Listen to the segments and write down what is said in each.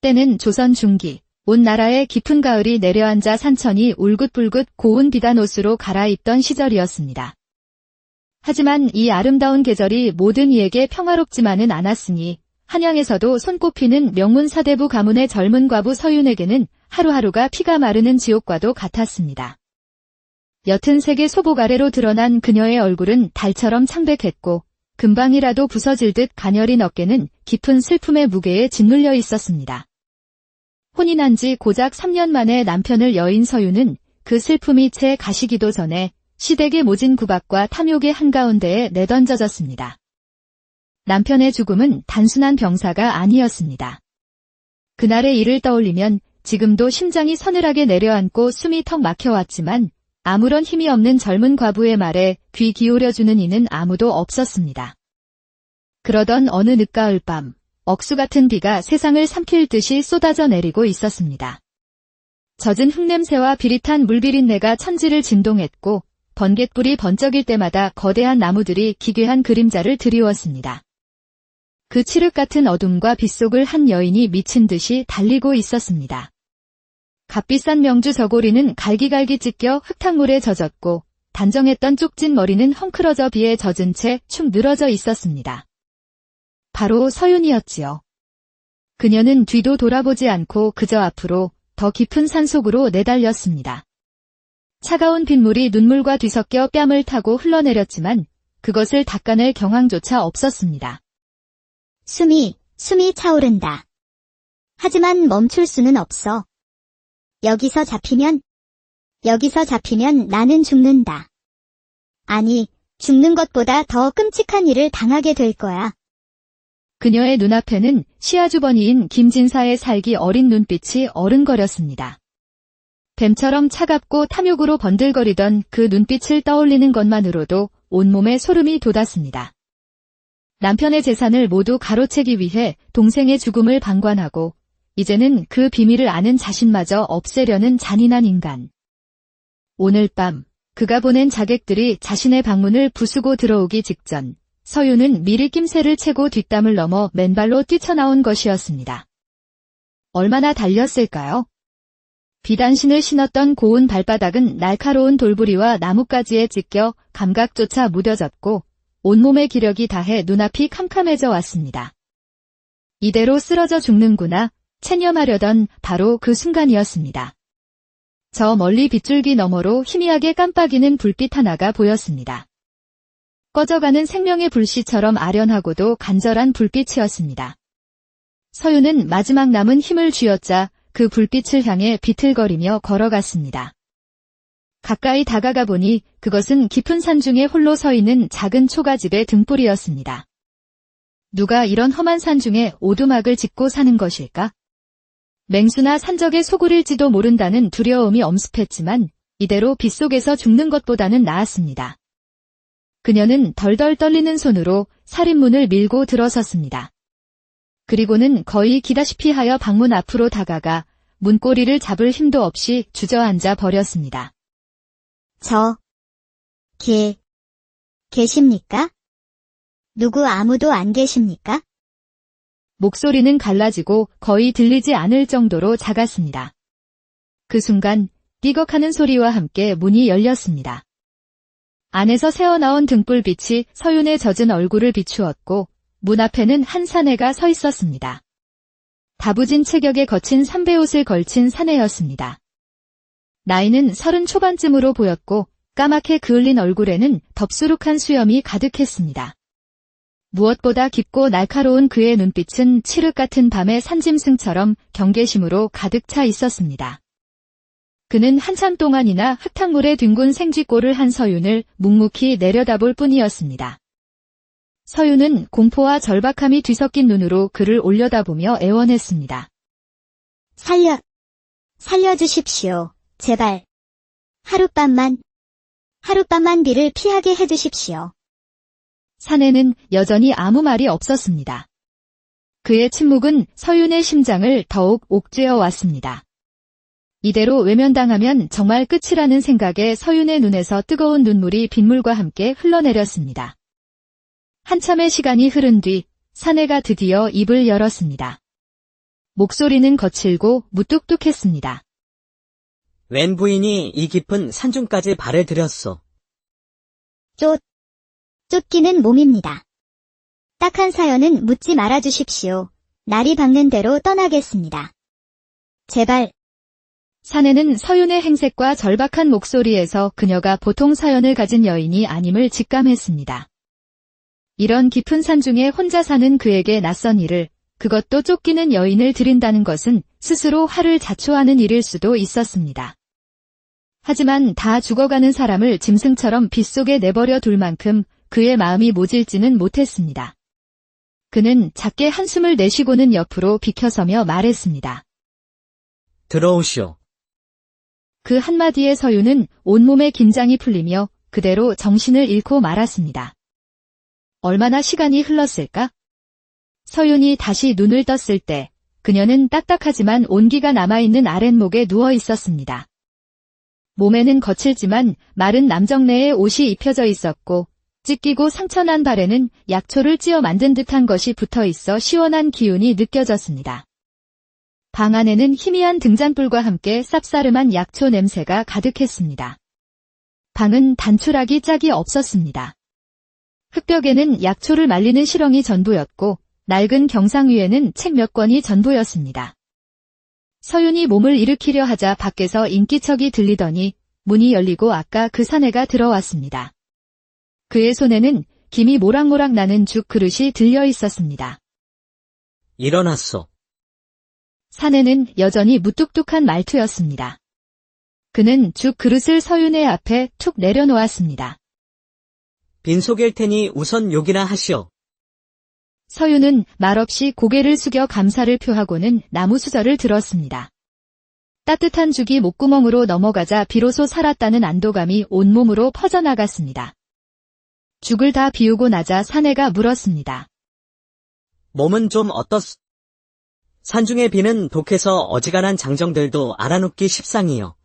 때는 조선 중기, 온 나라에 깊은 가을이 내려앉아 산천이 울긋불긋 고운 비단옷으로 갈아입던 시절이었습니다. 하지만 이 아름다운 계절이 모든 이에게 평화롭지만은 않았으니 한양에서도 손꼽히는 명문 사대부 가문의 젊은 과부 서윤에게는 하루하루가 피가 마르는 지옥과도 같았습니다. 옅은 색의 소복 아래로 드러난 그녀의 얼굴은 달처럼 창백했고 금방이라도 부서질 듯 가녀린 어깨는 깊은 슬픔의 무게에 짓눌려 있었습니다. 혼이 난 지 고작 3년 만에 남편을 여인 서윤은 그 슬픔이 채 가시기도 전에 시댁의 모진 구박과 탐욕의 한가운데에 내던져졌습니다. 남편의 죽음은 단순한 병사가 아니었습니다. 그날의 일을 떠올리면 지금도 심장이 서늘하게 내려앉고 숨이 턱 막혀왔지만 아무런 힘이 없는 젊은 과부의 말에 귀 기울여주는 이는 아무도 없었습니다. 그러던 어느 늦가을 밤, 억수 같은 비가 세상을 삼킬 듯이 쏟아져 내리고 있었습니다. 젖은 흙냄새와 비릿한 물비린내가 천지를 진동했고 번갯불이 번쩍일 때마다 거대한 나무들이 기괴한 그림자를 드리웠습니다. 그 칠흑 같은 어둠과 빗속을 한 여인이 미친 듯이 달리고 있었습니다. 값비싼 명주 저고리는 갈기갈기 찢겨 흙탕물에 젖었고 단정했던 쪽진 머리는 헝클어져 비에 젖은 채 축 늘어져 있었습니다. 바로 서윤이었지요. 그녀는 뒤도 돌아보지 않고 그저 앞으로 더 깊은 산속으로 내달렸습니다. 차가운 빗물이 눈물과 뒤섞여 뺨을 타고 흘러내렸지만 그것을 닦아낼 경황조차 없었습니다. 숨이 차오른다. 하지만 멈출 수는 없어. 여기서 잡히면 나는 죽는다. 아니, 죽는 것보다 더 끔찍한 일을 당하게 될 거야. 그녀의 눈앞에는 시아주버니인 김진사의 살기 어린 눈빛이 어른거렸습니다. 뱀처럼 차갑고 탐욕으로 번들거리던 그 눈빛을 떠올리는 것만으로도 온몸에 소름이 돋았습니다. 남편의 재산을 모두 가로채기 위해 동생의 죽음을 방관하고 이제는 그 비밀을 아는 자신마저 없애려는 잔인한 인간. 오늘 밤 그가 보낸 자객들이 자신의 방문을 부수고 들어오기 직전 서윤은 미리 낌새를 채고 뒷담을 넘어 맨발로 뛰쳐나온 것이었습니다. 얼마나 달렸을까요? 비단신을 신었던 고운 발바닥은 날카로운 돌부리와 나뭇가지에 찢겨 감각조차 무뎌졌고 온몸의 기력이 다해 눈앞이 캄캄해져 왔습니다. 이대로 쓰러져 죽는구나 체념하려던 바로 그 순간이었습니다. 저 멀리 빗줄기 너머로 희미하게 깜빡이는 불빛 하나가 보였습니다. 꺼져가는 생명의 불씨처럼 아련하고도 간절한 불빛이었습니다. 서윤은 마지막 남은 힘을 쥐어짜 그 불빛을 향해 비틀거리며 걸어갔습니다. 가까이 다가가 보니 그것은 깊은 산중에 홀로 서 있는 작은 초가집의 등불이었습니다. 누가 이런 험한 산중에 오두막을 짓고 사는 것일까? 맹수나 산적의 소굴일지도 모른다는 두려움이 엄습했지만 이대로 빗속에서 죽는 것보다는 나았습니다. 그녀는 덜덜 떨리는 손으로 살인문을 밀고 들어섰습니다. 그리고는 거의 기다시피 하여 방문 앞으로 다가가 문고리를 잡을 힘도 없이 주저앉아 버렸습니다. 계십니까? 누구 아무도 안 계십니까? 목소리는 갈라지고 거의 들리지 않을 정도로 작았습니다. 그 순간 띠걱하는 소리와 함께 문이 열렸습니다. 안에서 새어나온 등불빛이 서윤의 젖은 얼굴을 비추었고 문 앞에는 한 사내가 서 있었습니다. 다부진 체격에 거친 삼배옷을 걸친 사내였습니다. 나이는 30 초반쯤으로 보였고 까맣게 그을린 얼굴에는 덥수룩한 수염이 가득했습니다. 무엇보다 깊고 날카로운 그의 눈빛은 칠흑 같은 밤의 산짐승처럼 경계심으로 가득 차 있었습니다. 그는 한참 동안이나 흙탕물에 뒹군 생쥐꼴을 한 서윤을 묵묵히 내려다볼 뿐이었습니다. 서윤은 공포와 절박함이 뒤섞인 눈으로 그를 올려다보며 애원했습니다. 살려주십시오. 제발. 하룻밤만 비를 피하게 해주십시오. 사내는 여전히 아무 말이 없었습니다. 그의 침묵은 서윤의 심장을 더욱 옥죄어 왔습니다. 이대로 외면당하면 정말 끝이라는 생각에 서윤의 눈에서 뜨거운 눈물이 빗물과 함께 흘러내렸습니다. 한참의 시간이 흐른 뒤 사내가 드디어 입을 열었습니다. 목소리는 거칠고 무뚝뚝했습니다. 웬 부인이 이 깊은 산중까지 발을 들였소. 쫓기는 몸입니다. 딱한 사연은 묻지 말아주십시오. 날이 밝는 대로 떠나겠습니다. 제발. 사내는 서윤의 행색과 절박한 목소리에서 그녀가 보통 사연을 가진 여인이 아님을 직감했습니다. 이런 깊은 산중에 혼자 사는 그에게 낯선 일을, 그것도 쫓기는 여인을 들인다는 것은 스스로 화를 자초하는 일일 수도 있었습니다. 하지만 다 죽어가는 사람을 짐승처럼 빗속에 내버려 둘 만큼 그의 마음이 모질지는 못했습니다. 그는 작게 한숨을 내쉬고는 옆으로 비켜서며 말했습니다. 들어오시오. 그 한마디에 서윤은 온몸의 긴장이 풀리며 그대로 정신을 잃고 말았습니다. 얼마나 시간이 흘렀을까? 서윤이 다시 눈을 떴을 때 그녀는 딱딱하지만 온기가 남아있는 아랫목에 누워 있었습니다. 몸에는 거칠지만 마른 남정네의 옷이 입혀져 있었고 찢기고 상처난 발에는 약초를 찧어 만든 듯한 것이 붙어 있어 시원한 기운이 느껴졌습니다. 방 안에는 희미한 등잔불과 함께 쌉싸름한 약초 냄새가 가득했습니다. 방은 단추락이 짝이 없었습니다. 흙벽에는 약초를 말리는 실렁이 전부였고 낡은 경상 위에는 책 몇 권이 전부였습니다. 서윤이 몸을 일으키려 하자 밖에서 인기척이 들리더니 문이 열리고 아까 그 사내가 들어왔습니다. 그의 손에는 김이 모락모락 나는 죽 그릇이 들려 있었습니다. 일어났소. 사내는 여전히 무뚝뚝한 말투였습니다. 그는 죽 그릇을 서윤의 앞에 툭 내려놓았습니다. 빈속일 테니 우선 욕이나 하시오. 서윤은 말없이 고개를 숙여 감사를 표하고는 나무 수저를 들었습니다. 따뜻한 죽이 목구멍으로 넘어가자 비로소 살았다는 안도감이 온몸으로 퍼져나갔습니다. 죽을 다 비우고 나자 사내가 물었습니다. 몸은 좀 어떻소? 산중의 비는 독해서 어지간한 장정들도 알아눕기 십상이요.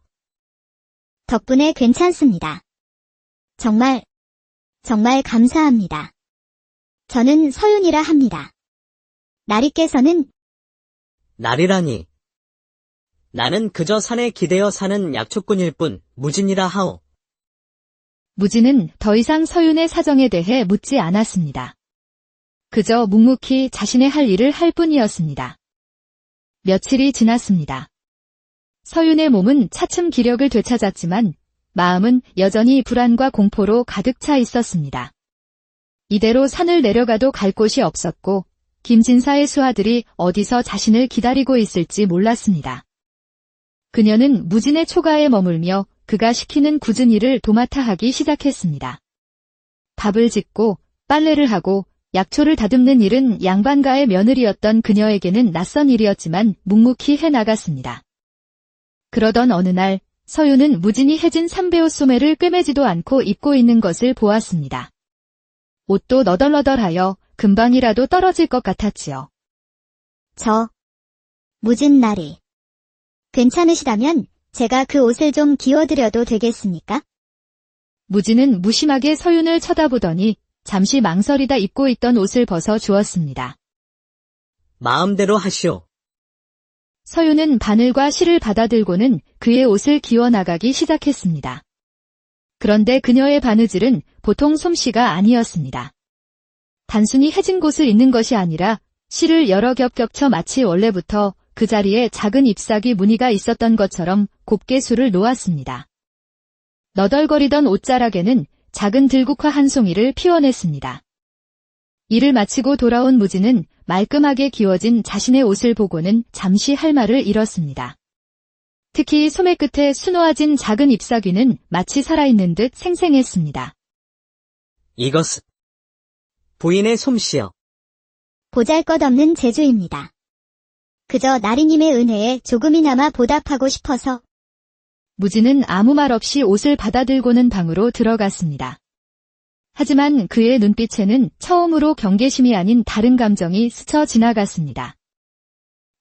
덕분에 괜찮습니다. 정말 감사합니다. 저는 서윤이라 합니다. 나리께서는? 날이라니. 나는 그저 산에 기대어 사는 약초꾼일 뿐 무진이라 하오. 무진은 더 이상 서윤의 사정에 대해 묻지 않았습니다. 그저 묵묵히 자신의 할 일을 할 뿐이었습니다. 며칠이 지났습니다. 서윤의 몸은 차츰 기력을 되찾았지만 마음은 여전히 불안과 공포로 가득 차 있었습니다. 이대로 산을 내려가도 갈 곳이 없었고 김진사의 수하들이 어디서 자신을 기다리고 있을지 몰랐습니다. 그녀는 무진의 초가에 머물며 그가 시키는 굳은 일을 도맡아 하기 시작했습니다. 밥을 짓고 빨래를 하고 약초를 다듬는 일은 양반가의 며느리였던 그녀에게는 낯선 일이었지만 묵묵히 해나갔습니다. 그러던 어느 날 서윤은 무진이 해진 삼배옷 소매를 꿰매지도 않고 입고 있는 것을 보았습니다. 옷도 너덜너덜하여 금방이라도 떨어질 것 같았지요. 무진 나리. 괜찮으시다면 제가 그 옷을 좀 기워드려도 되겠습니까? 무진은 무심하게 서윤을 쳐다보더니 잠시 망설이다 입고 있던 옷을 벗어 주었습니다. 마음대로 하시오. 서윤은 바늘과 실을 받아들고는 그의 옷을 기워나가기 시작했습니다. 그런데 그녀의 바느질은 보통 솜씨가 아니었습니다. 단순히 해진 곳을 잇는 것이 아니라 실을 여러 겹 겹쳐 마치 원래부터 그 자리에 작은 잎사귀 무늬가 있었던 것처럼 곱게 술을 놓았습니다. 너덜거리던 옷자락에는 작은 들국화 한 송이를 피워냈습니다. 일을 마치고 돌아온 무진은 말끔하게 기워진 자신의 옷을 보고는 잠시 할 말을 잃었습니다. 특히 소매 끝에 수놓아진 작은 잎사귀는 마치 살아있는 듯 생생했습니다. 이것은 부인의 솜씨요. 보잘것없는 재주입니다. 그저 나리님의 은혜에 조금이나마 보답하고 싶어서. 무진은 아무 말 없이 옷을 받아들고는 방으로 들어갔습니다. 하지만 그의 눈빛에는 처음으로 경계심이 아닌 다른 감정이 스쳐 지나갔습니다.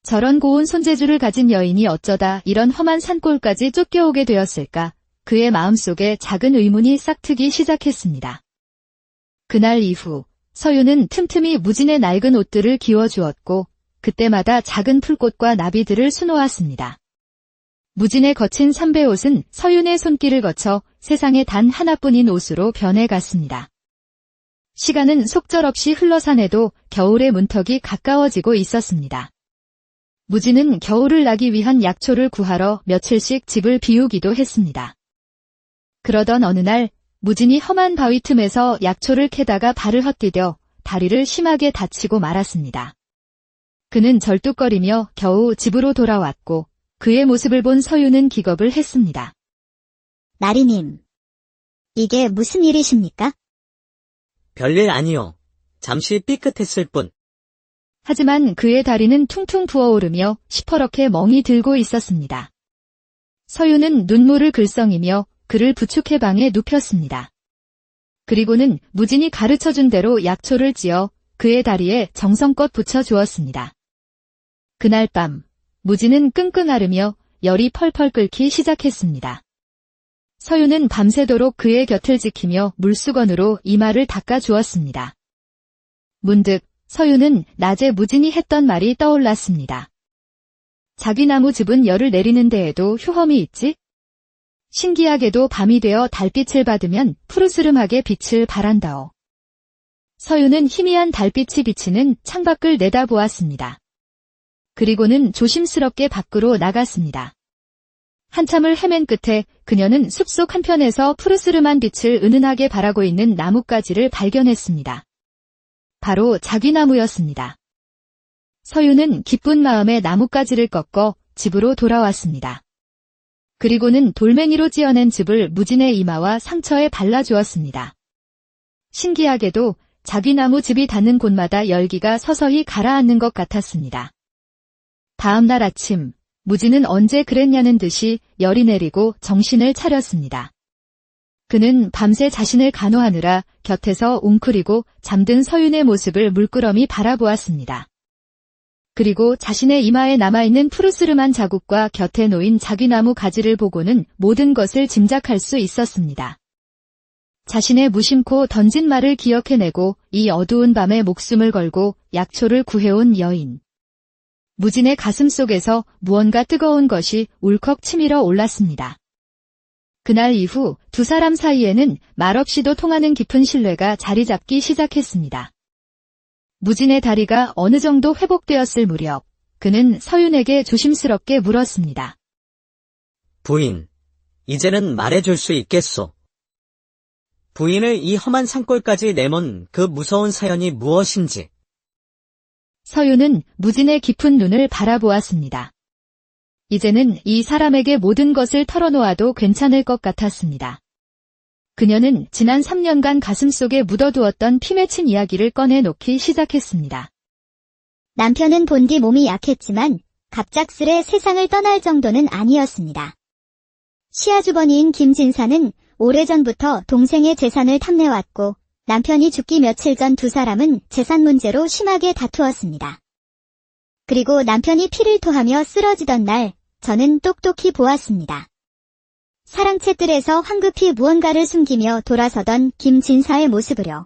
저런 고운 손재주를 가진 여인이 어쩌다 이런 험한 산골까지 쫓겨오게 되었을까? 그의 마음속에 작은 의문이 싹트기 시작했습니다. 그날 이후 서윤은 틈틈이 무진의 낡은 옷들을 기워주었고 그때마다 작은 풀꽃과 나비들을 수놓았습니다. 무진의 거친 삼배 옷은 서윤의 손길을 거쳐 세상에 단 하나뿐인 옷으로 변해갔습니다. 시간은 속절없이 흘러사내도 겨울의 문턱이 가까워지고 있었습니다. 무진은 겨울을 나기 위한 약초를 구하러 며칠씩 집을 비우기도 했습니다. 그러던 어느 날 무진이 험한 바위 틈에서 약초를 캐다가 발을 헛디뎌 다리를 심하게 다치고 말았습니다. 그는 절뚝거리며 겨우 집으로 돌아왔고 그의 모습을 본 서윤은 기겁을 했습니다. 나리님, 이게 무슨 일이십니까? 별일 아니요. 잠시 삐끗했을 뿐. 하지만 그의 다리는 퉁퉁 부어오르며 시퍼렇게 멍이 들고 있었습니다. 서윤은 눈물을 글썽이며 그를 부축해 방에 눕혔습니다. 그리고는 무진이 가르쳐준 대로 약초를 찧어 그의 다리에 정성껏 붙여주었습니다. 그날 밤 무진은 끙끙 앓으며 열이 펄펄 끓기 시작했습니다. 서윤은 밤새도록 그의 곁을 지키며 물수건으로 이마를 닦아주었습니다. 문득 서윤은 낮에 무진이 했던 말이 떠올랐습니다. 자기 나무 즙은 열을 내리는 데에도 효험이 있지? 신기하게도 밤이 되어 달빛을 받으면 푸르스름하게 빛을 발한다오. 서윤은 희미한 달빛이 비치는 창밖을 내다보았습니다. 그리고는 조심스럽게 밖으로 나갔습니다. 한참을 헤맨 끝에 그녀는 숲속 한편에서 푸르스름한 빛을 은은하게 발하고 있는 나뭇가지를 발견했습니다. 바로 자기 나무였습니다. 서윤은 기쁜 마음에 나뭇가지를 꺾어 집으로 돌아왔습니다. 그리고는 돌멩이로 찧어낸 즙을 무진의 이마와 상처에 발라주었습니다. 신기하게도 자기 나무 즙이 닿는 곳마다 열기가 서서히 가라앉는 것 같았습니다. 다음 날 아침, 무진은 언제 그랬냐는 듯이 열이 내리고 정신을 차렸습니다. 그는 밤새 자신을 간호하느라 곁에서 웅크리고 잠든 서윤의 모습을 물끄러미 바라보았습니다. 그리고 자신의 이마에 남아있는 푸르스름한 자국과 곁에 놓인 자기 나무 가지를 보고는 모든 것을 짐작할 수 있었습니다. 자신의 무심코 던진 말을 기억해내고 이 어두운 밤에 목숨을 걸고 약초를 구해온 여인. 무진의 가슴 속에서 무언가 뜨거운 것이 울컥 치밀어 올랐습니다. 그날 이후 두 사람 사이에는 말없이도 통하는 깊은 신뢰가 자리 잡기 시작했습니다. 무진의 다리가 어느 정도 회복되었을 무렵, 그는 서윤에게 조심스럽게 물었습니다. 부인, 이제는 말해줄 수 있겠소. 부인을 이 험한 산골까지 내몬 그 무서운 사연이 무엇인지. 서윤은 무진의 깊은 눈을 바라보았습니다. 이제는 이 사람에게 모든 것을 털어놓아도 괜찮을 것 같았습니다. 그녀는 지난 3년간 가슴속에 묻어두었던 피 맺힌 이야기를 꺼내놓기 시작했습니다. 남편은 본디 몸이 약했지만 갑작스레 세상을 떠날 정도는 아니었습니다. 시아주버니인 김진사는 오래전부터 동생의 재산을 탐내왔고 남편이 죽기 며칠 전 두 사람은 재산 문제로 심하게 다투었습니다. 그리고 남편이 피를 토하며 쓰러지던 날 저는 똑똑히 보았습니다. 사랑채뜰에서 황급히 무언가를 숨기며 돌아서던 김진사의 모습을요.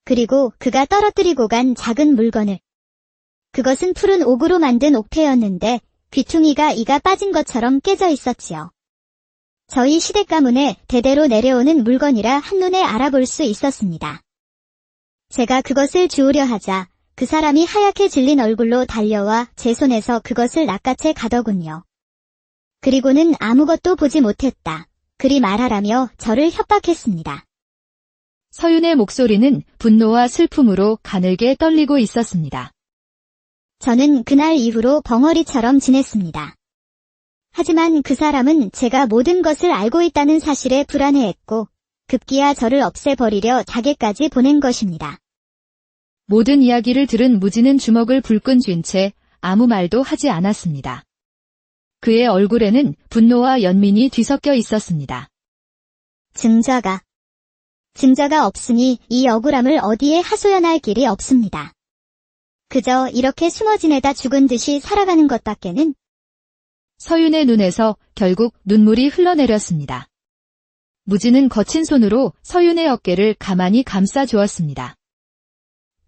그리고 그가 떨어뜨리고 간 작은 물건을. 그것은 푸른 옥으로 만든 옥패였는데 귀퉁이가 이가 빠진 것처럼 깨져 있었지요. 저희 시댁 가문에 대대로 내려오는 물건이라 한눈에 알아볼 수 있었습니다. 제가 그것을 주우려 하자 그 사람이 하얗게 질린 얼굴로 달려와 제 손에서 그것을 낚아채 가더군요. 그리고는 아무것도 보지 못했다. 그리 말하라며 저를 협박했습니다. 서윤의 목소리는 분노와 슬픔으로 가늘게 떨리고 있었습니다. 저는 그날 이후로 벙어리처럼 지냈습니다. 하지만 그 사람은 제가 모든 것을 알고 있다는 사실에 불안해했고 급기야 저를 없애버리려 자객까지 보낸 것입니다. 모든 이야기를 들은 무진은 주먹을 불끈 쥔 채 아무 말도 하지 않았습니다. 그의 얼굴에는 분노와 연민이 뒤섞여 있었습니다. 증자가 없으니 이 억울함을 어디에 하소연할 길이 없습니다. 그저 이렇게 숨어 지내다 죽은 듯이 살아가는 것밖에는. 서윤의 눈에서 결국 눈물이 흘러내렸습니다. 무진은 거친 손으로 서윤의 어깨를 가만히 감싸 주었습니다.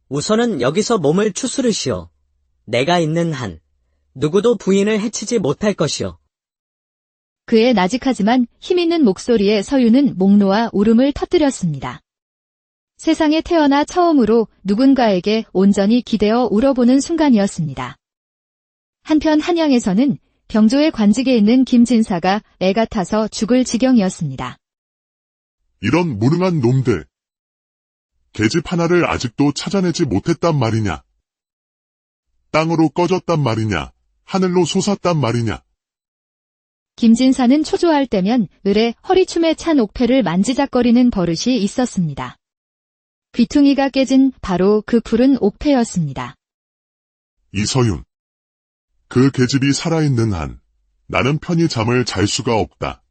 우선은 여기서 몸을 추스르시오. 내가 있는 한 누구도 부인을 해치지 못할 것이오. 그의 나직하지만 힘있는 목소리에 서유는 목 놓아 울음을 터뜨렸습니다. 세상에 태어나 처음으로 누군가에게 온전히 기대어 울어보는 순간이었습니다. 한편 한양에서는 병조의 관직에 있는 김진사가 애가 타서 죽을 지경이었습니다. 이런 무능한 놈들. 계집 하나를 아직도 찾아내지 못했단 말이냐. 땅으로 꺼졌단 말이냐. 하늘로 솟았단 말이냐. 김진사는 초조할 때면 을의 허리춤에 찬 옥패를 만지작거리는 버릇이 있었습니다. 귀퉁이가 깨진 바로 그 푸른 옥패였습니다. 이서윤. 그 계집이 살아있는 한 나는 편히 잠을 잘 수가 없다.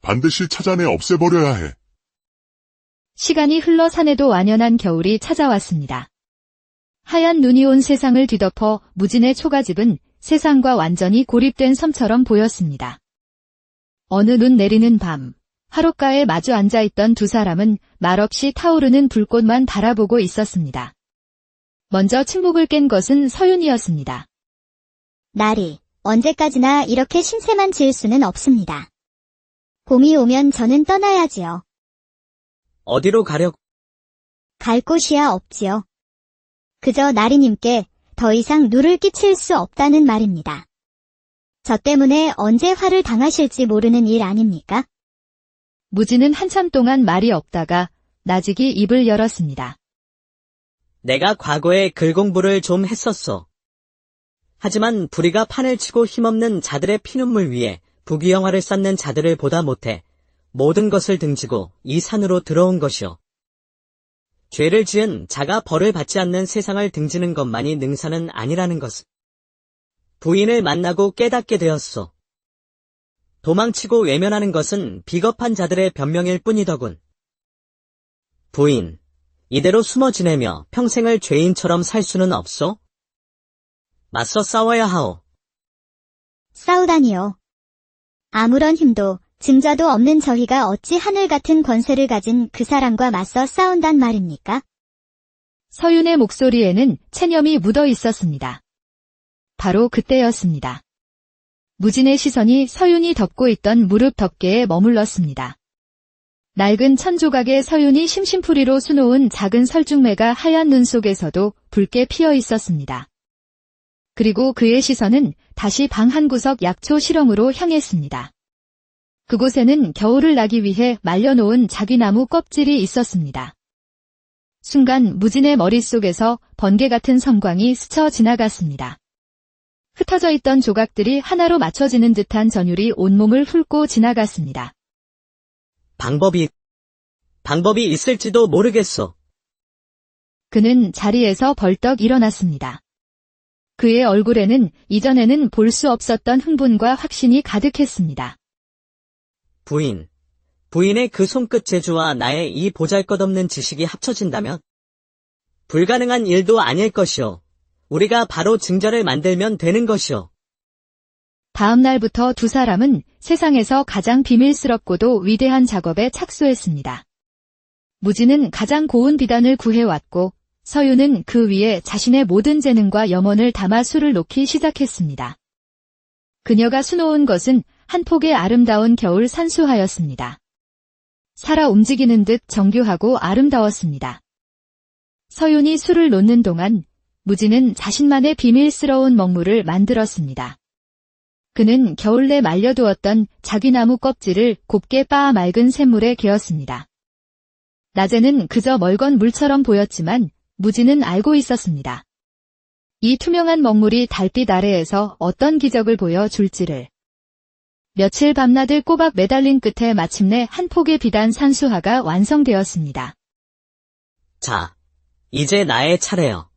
반드시 찾아내 없애버려야 해. 시간이 흘러 산에도 완연한 겨울이 찾아왔습니다. 하얀 눈이 온 세상을 뒤덮어 무진의 초가집은 세상과 완전히 고립된 섬처럼 보였습니다. 어느 눈 내리는 밤, 화롯가에 마주 앉아있던 두 사람은 말없이 타오르는 불꽃만 바라보고 있었습니다. 먼저 침묵을 깬 것은 서윤이었습니다. 나리, 언제까지나 이렇게 신세만 지을 수는 없습니다. 봄이 오면 저는 떠나야지요. 어디로 가려고? 갈 곳이야 없지요. 그저 나리님께 더 이상 누를 끼칠 수 없다는 말입니다. 저 때문에 언제 화를 당하실지 모르는 일 아닙니까? 무진은 한참 동안 말이 없다가 나직이 입을 열었습니다. 내가 과거에 글 공부를 좀 했었어. 하지만 불의가 판을 치고 힘없는 자들의 피눈물 위에 부귀영화를 쌓는 자들을 보다 못해 모든 것을 등지고 이 산으로 들어온 것이오. 죄를 지은 자가 벌을 받지 않는 세상을 등지는 것만이 능사는 아니라는 것을 부인을 만나고 깨닫게 되었소. 도망치고 외면하는 것은 비겁한 자들의 변명일 뿐이더군. 부인, 이대로 숨어 지내며 평생을 죄인처럼 살 수는 없소? 맞서 싸워야 하오. 싸우다니요. 아무런 힘도 증자도 없는 저희가 어찌 하늘 같은 권세를 가진 그 사람과 맞서 싸운단 말입니까? 서윤의 목소리에는 체념이 묻어 있었습니다. 바로 그때였습니다. 무진의 시선이 서윤이 덮고 있던 무릎 덮개에 머물렀습니다. 낡은 천조각에 서윤이 심심풀이로 수놓은 작은 설중매가 하얀 눈 속에서도 붉게 피어 있었습니다. 그리고 그의 시선은 다시 방 한 구석 약초 실형으로 향했습니다. 그곳에는 겨울을 나기 위해 말려놓은 자귀나무 껍질이 있었습니다. 순간 무진의 머릿속에서 번개 같은 섬광이 스쳐 지나갔습니다. 흩어져 있던 조각들이 하나로 맞춰지는 듯한 전율이 온몸을 훑고 지나갔습니다. 방법이 있을지도 모르겠소. 그는 자리에서 벌떡 일어났습니다. 그의 얼굴에는 이전에는 볼 수 없었던 흥분과 확신이 가득했습니다. 부인의 그 손끝 재주와 나의 이 보잘것없는 지식이 합쳐진다면 불가능한 일도 아닐 것이오. 우리가 바로 증자를 만들면 되는 것이오. 다음 날부터 두 사람은 세상에서 가장 비밀스럽고도 위대한 작업에 착수했습니다. 무진은 가장 고운 비단을 구해왔고 서윤은 그 위에 자신의 모든 재능과 염원을 담아 술을 놓기 시작했습니다. 그녀가 수놓은 것은 한 폭의 아름다운 겨울 산수화였습니다. 살아 움직이는 듯 정교하고 아름다웠습니다. 서윤이 술을 놓는 동안 무진은 자신만의 비밀스러운 먹물을 만들었습니다. 그는 겨울내 말려두었던 자귀나무 껍질을 곱게 빻아 맑은 샘물에 개었습니다. 낮에는 그저 멀건 물처럼 보였지만 무진은 알고 있었습니다. 이 투명한 먹물이 달빛 아래에서 어떤 기적을 보여줄지를. 며칠 밤낮을 꼬박 매달린 끝에 마침내 한 폭의 비단 산수화가 완성되었습니다. 자, 이제 나의 차례요.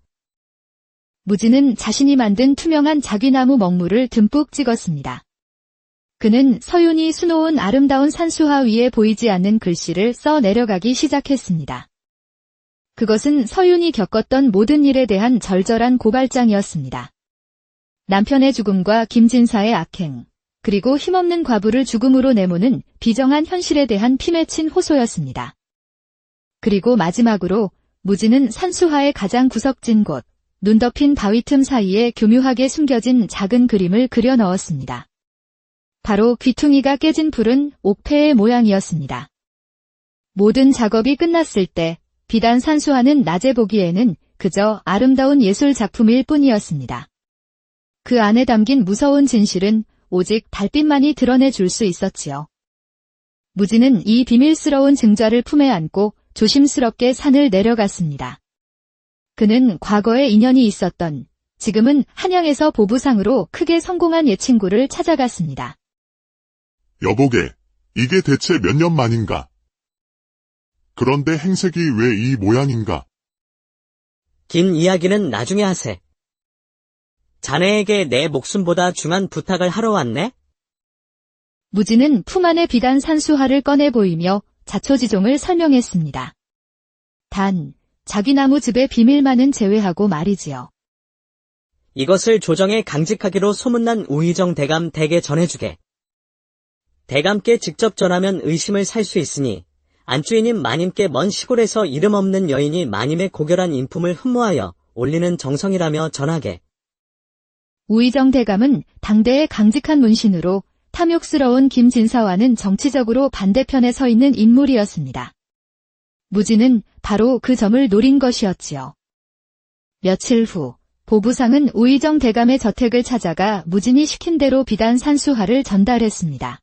무진은 자신이 만든 투명한 자귀나무 먹물을 듬뿍 찍었습니다. 그는 서윤이 수놓은 아름다운 산수화 위에 보이지 않는 글씨를 써 내려가기 시작했습니다. 그것은 서윤이 겪었던 모든 일에 대한 절절한 고발장이었습니다. 남편의 죽음과 김진사의 악행, 그리고 힘없는 과부를 죽음으로 내모는 비정한 현실에 대한 피맺힌 호소였습니다. 그리고 마지막으로 무진은 산수화의 가장 구석진 곳, 눈 덮인 바위 틈 사이에 교묘하게 숨겨진 작은 그림을 그려 넣었습니다. 바로 귀퉁이가 깨진 푸른 옥패의 모양이었습니다. 모든 작업이 끝났을 때 비단 산수화는 낮에 보기에는 그저 아름다운 예술 작품일 뿐이었습니다. 그 안에 담긴 무서운 진실은 오직 달빛만이 드러내줄 수 있었지요. 무지는 이 비밀스러운 증자를 품에 안고 조심스럽게 산을 내려갔습니다. 그는 과거에 인연이 있었던, 지금은 한양에서 보부상으로 크게 성공한 예친구를 찾아갔습니다. 여보게, 이게 대체 몇 년 만인가? 그런데 행색이 왜 이 모양인가? 긴 이야기는 나중에 하세. 자네에게 내 목숨보다 중한 부탁을 하러 왔네? 무지는 품 안에 비단 산수화를 꺼내 보이며 자초지종을 설명했습니다. 단, 자기 나무집의 비밀만은 제외하고 말이지요. 이것을 조정에 강직하기로 소문난 우의정 대감 댁에 전해주게. 대감께 직접 전하면 의심을 살 수 있으니 안주인인 마님께 먼 시골에서 이름 없는 여인이 마님의 고결한 인품을 흠모하여 올리는 정성이라며 전하게. 우의정 대감은 당대의 강직한 문신으로 탐욕스러운 김진사와는 정치적으로 반대편에 서 있는 인물이었습니다. 무지는 바로 그 점을 노린 것이었지요. 며칠 후 보부상은 우의정 대감의 저택을 찾아가 무진이 시킨 대로 비단 산수화를 전달했습니다.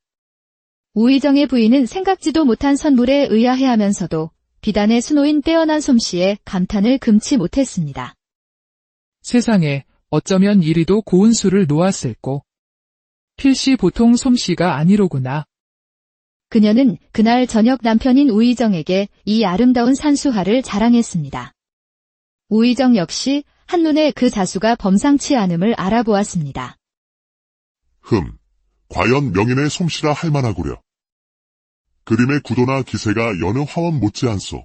우의정의 부인은 생각지도 못한 선물에 의아해하면서도 비단의 수노인 빼어난 솜씨에 감탄을 금치 못했습니다. 세상에 어쩌면 이리도 고운 술을 놓았을꼬. 필시 보통 솜씨가 아니로구나. 그녀는 그날 저녁 남편인 우의정에게 이 아름다운 산수화를 자랑했습니다. 우의정 역시 한눈에 그 자수가 범상치 않음을 알아보았습니다. 과연 명인의 솜씨라 할 만하구려. 그림의 구도나 기세가 여느 화원 못지않소.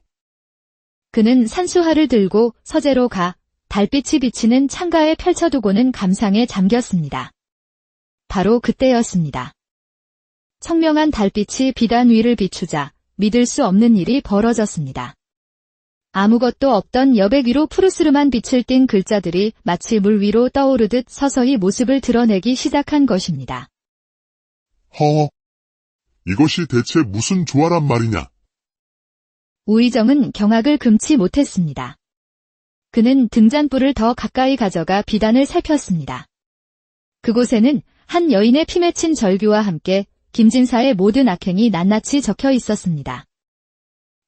그는 산수화를 들고 서재로 가 달빛이 비치는 창가에 펼쳐두고는 감상에 잠겼습니다. 바로 그때였습니다. 청명한 달빛이 비단 위를 비추자 믿을 수 없는 일이 벌어졌습니다. 아무것도 없던 여백 위로 푸르스름한 빛을 띤 글자들이 마치 물 위로 떠오르듯 서서히 모습을 드러내기 시작한 것입니다. 허, 이것이 대체 무슨 조화란 말이냐? 우의정은 경악을 금치 못했습니다. 그는 등잔불을 더 가까이 가져가 비단을 살폈습니다. 그곳에는 한 여인의 피 맺힌 절규와 함께 김진사의 모든 악행이 낱낱이 적혀 있었습니다.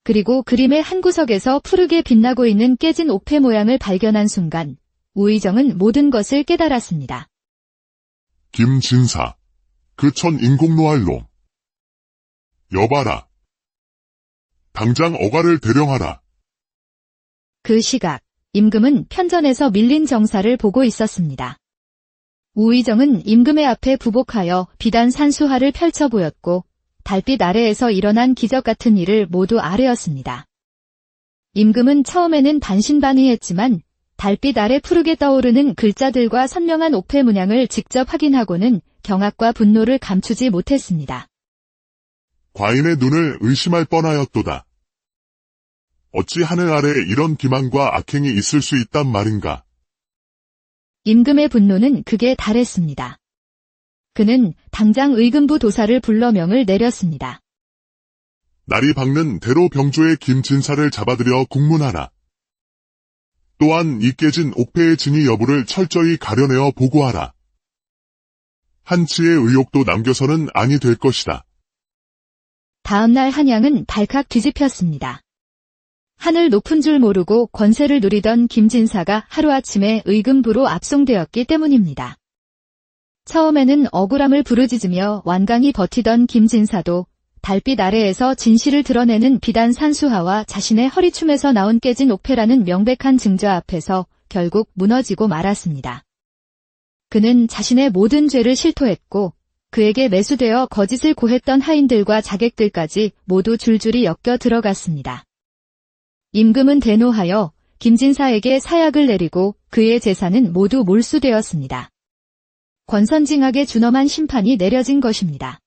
그리고 그림의 한 구석에서 푸르게 빛나고 있는 깨진 옥패 모양을 발견한 순간 우의정은 모든 것을 깨달았습니다. 김진사, 그 천 인공노할 놈. 여봐라. 당장 어가를 대령하라. 그 시각 임금은 편전에서 밀린 정사를 보고 있었습니다. 우의정은 임금의 앞에 부복하여 비단 산수화를 펼쳐 보였고 달빛 아래에서 일어난 기적 같은 일을 모두 아뢰었습니다. 임금은 처음에는 반신반의했지만 달빛 아래 푸르게 떠오르는 글자들과 선명한 옥패 문양을 직접 확인하고는 경악과 분노를 감추지 못했습니다. 과인의 눈을 의심할 뻔하였도다. 어찌 하늘 아래 이런 기만과 악행이 있을 수 있단 말인가? 임금의 분노는 극에 달했습니다. 그는 당장 의금부 도사를 불러 명을 내렸습니다. 날이 밝는 대로 병조의 김진사를 잡아들여 국문하라. 또한 이 깨진 옥패의 진위 여부를 철저히 가려내어 보고하라. 한치의 의혹도 남겨서는 아니 될 것이다. 다음날 한양은 발칵 뒤집혔습니다. 하늘 높은 줄 모르고 권세를 누리던 김진사가 하루아침에 의금부로 압송되었기 때문입니다. 처음에는 억울함을 부르짖으며 완강히 버티던 김진사도 달빛 아래에서 진실을 드러내는 비단 산수화와 자신의 허리춤에서 나온 깨진 옥패라는 명백한 증거 앞에서 결국 무너지고 말았습니다. 그는 자신의 모든 죄를 실토했고 그에게 매수되어 거짓을 고했던 하인들과 자객들까지 모두 줄줄이 엮여 들어갔습니다. 임금은 대노하여 김진사에게 사약을 내리고 그의 재산은 모두 몰수되었습니다. 권선징악에 준엄한 심판이 내려진 것입니다.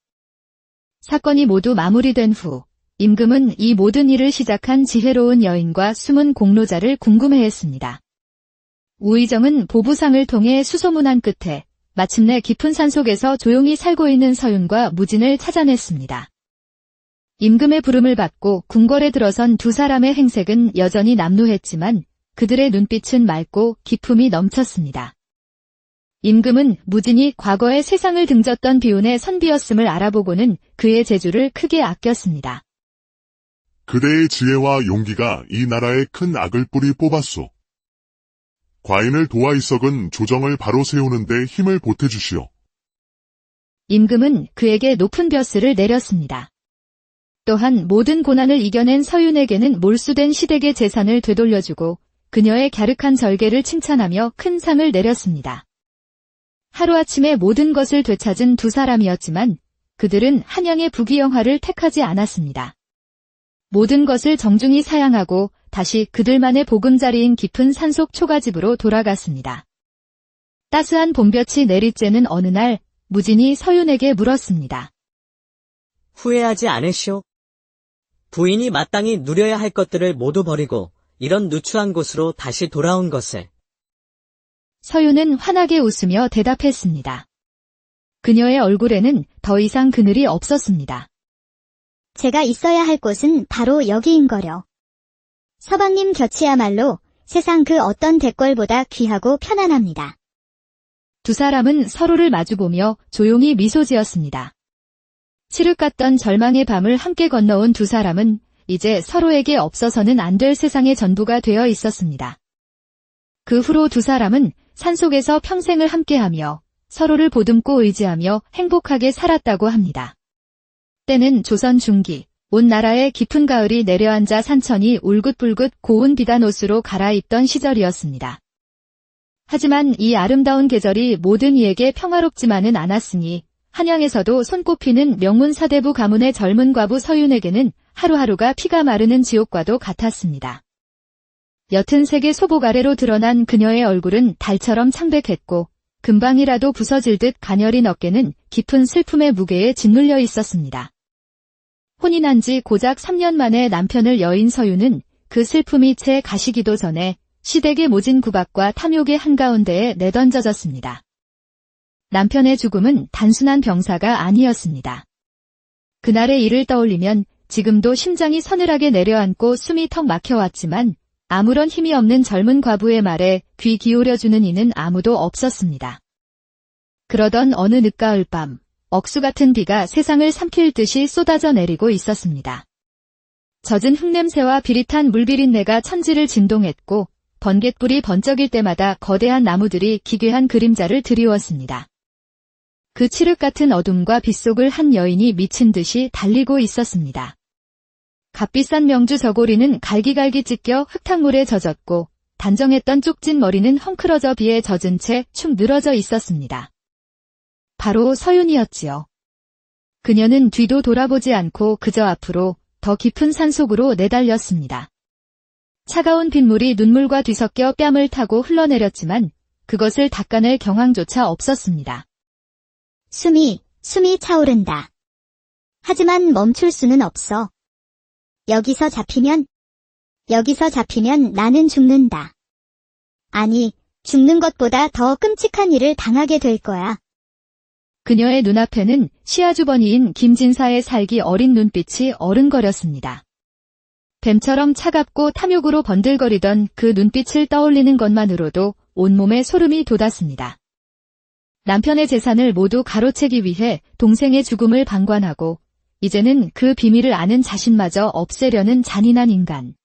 사건이 모두 마무리된 후 임금은 이 모든 일을 시작한 지혜로운 여인과 숨은 공로자를 궁금해했습니다. 우의정은 보부상을 통해 수소문한 끝에 마침내 깊은 산속에서 조용히 살고 있는 서윤과 무진을 찾아냈습니다. 임금의 부름을 받고 궁궐에 들어선 두 사람의 행색은 여전히 남루했지만 그들의 눈빛은 맑고 기품이 넘쳤습니다. 임금은 무진이 과거에 세상을 등졌던 비운의 선비였음을 알아보고는 그의 재주를 크게 아꼈습니다. 그대의 지혜와 용기가 이 나라에 큰 악을 뿌리 뽑았소. 과인을 도와 이석은 조정을 바로 세우는데 힘을 보태주시오. 임금은 그에게 높은 벼슬을 내렸습니다. 또한 모든 고난을 이겨낸 서윤에게는 몰수된 시댁의 재산을 되돌려주고 그녀의 갸륵한 절개를 칭찬하며 큰 상을 내렸습니다. 하루아침에 모든 것을 되찾은 두 사람이었지만 그들은 한양의 부귀영화를 택하지 않았습니다. 모든 것을 정중히 사양하고 다시 그들만의 보금자리인 깊은 산속 초가집으로 돌아갔습니다. 따스한 봄볕이 내리쬐는 어느 날 무진이 서윤에게 물었습니다. 후회하지 않으시오? 부인이 마땅히 누려야 할 것들을 모두 버리고 이런 누추한 곳으로 다시 돌아온 것을. 서윤은 환하게 웃으며 대답했습니다. 그녀의 얼굴에는 더 이상 그늘이 없었습니다. 제가 있어야 할 곳은 바로 여기인 거려. 서방님 곁이야말로 세상 그 어떤 대궐보다 귀하고 편안합니다. 두 사람은 서로를 마주보며 조용히 미소 지었습니다. 칠흑 같던 절망의 밤을 함께 건너온 두 사람은 이제 서로에게 없어서는 안 될 세상의 전부가 되어 있었습니다. 그 후로 두 사람은 산속에서 평생을 함께하며 서로를 보듬고 의지하며 행복하게 살았다고 합니다. 때는 조선 중기, 온 나라에 깊은 가을이 내려앉아 산천이 울긋불긋 고운 비단옷으로 갈아입던 시절이었습니다. 하지만 이 아름다운 계절이 모든 이에게 평화롭지만은 않았으니 한양에서도 손꼽히는 명문사대부 가문의 젊은 과부 서윤에게는 하루하루가 피가 마르는 지옥과도 같았습니다. 옅은 색의 소복 아래로 드러난 그녀의 얼굴은 달처럼 창백했고 금방이라도 부서질 듯 가녀린 어깨는 깊은 슬픔의 무게에 짓눌려 있었습니다. 혼인한 지 고작 3년 만에 남편을 여인 서윤은 그 슬픔이 채 가시기도 전에 시댁의 모진 구박과 탐욕의 한가운데에 내던져졌습니다. 남편의 죽음은 단순한 병사가 아니었습니다. 그날의 일을 떠올리면 지금도 심장이 서늘하게 내려앉고 숨이 턱 막혀왔지만 아무런 힘이 없는 젊은 과부의 말에 귀 기울여주는 이는 아무도 없었습니다. 그러던 어느 늦가을 밤, 억수 같은 비가 세상을 삼킬 듯이 쏟아져 내리고 있었습니다. 젖은 흙냄새와 비릿한 물비린내가 천지를 진동했고 번갯불이 번쩍일 때마다 거대한 나무들이 기괴한 그림자를 드리웠습니다. 그 칠흑 같은 어둠과 빛 속을 한 여인이 미친 듯이 달리고 있었습니다. 값비싼 명주 저고리는 갈기갈기 찢겨 흙탕물에 젖었고 단정했던 쪽진 머리는 헝클어져 비에 젖은 채 축 늘어져 있었습니다. 바로 서윤이었지요. 그녀는 뒤도 돌아보지 않고 그저 앞으로 더 깊은 산속으로 내달렸습니다. 차가운 빗물이 눈물과 뒤섞여 뺨을 타고 흘러내렸지만 그것을 닦아낼 경황조차 없었습니다. 숨이 차오른다. 하지만 멈출 수는 없어. 여기서 잡히면 나는 죽는다. 아니, 죽는 것보다 더 끔찍한 일을 당하게 될 거야. 그녀의 눈앞에는 시아주버니인 김진사의 살기 어린 눈빛이 어른거렸습니다. 뱀처럼 차갑고 탐욕으로 번들거리던 그 눈빛을 떠올리는 것만으로도 온몸에 소름이 돋았습니다. 남편의 재산을 모두 가로채기 위해 동생의 죽음을 방관하고 이제는 그 비밀을 아는 자신마저 없애려는 잔인한 인간.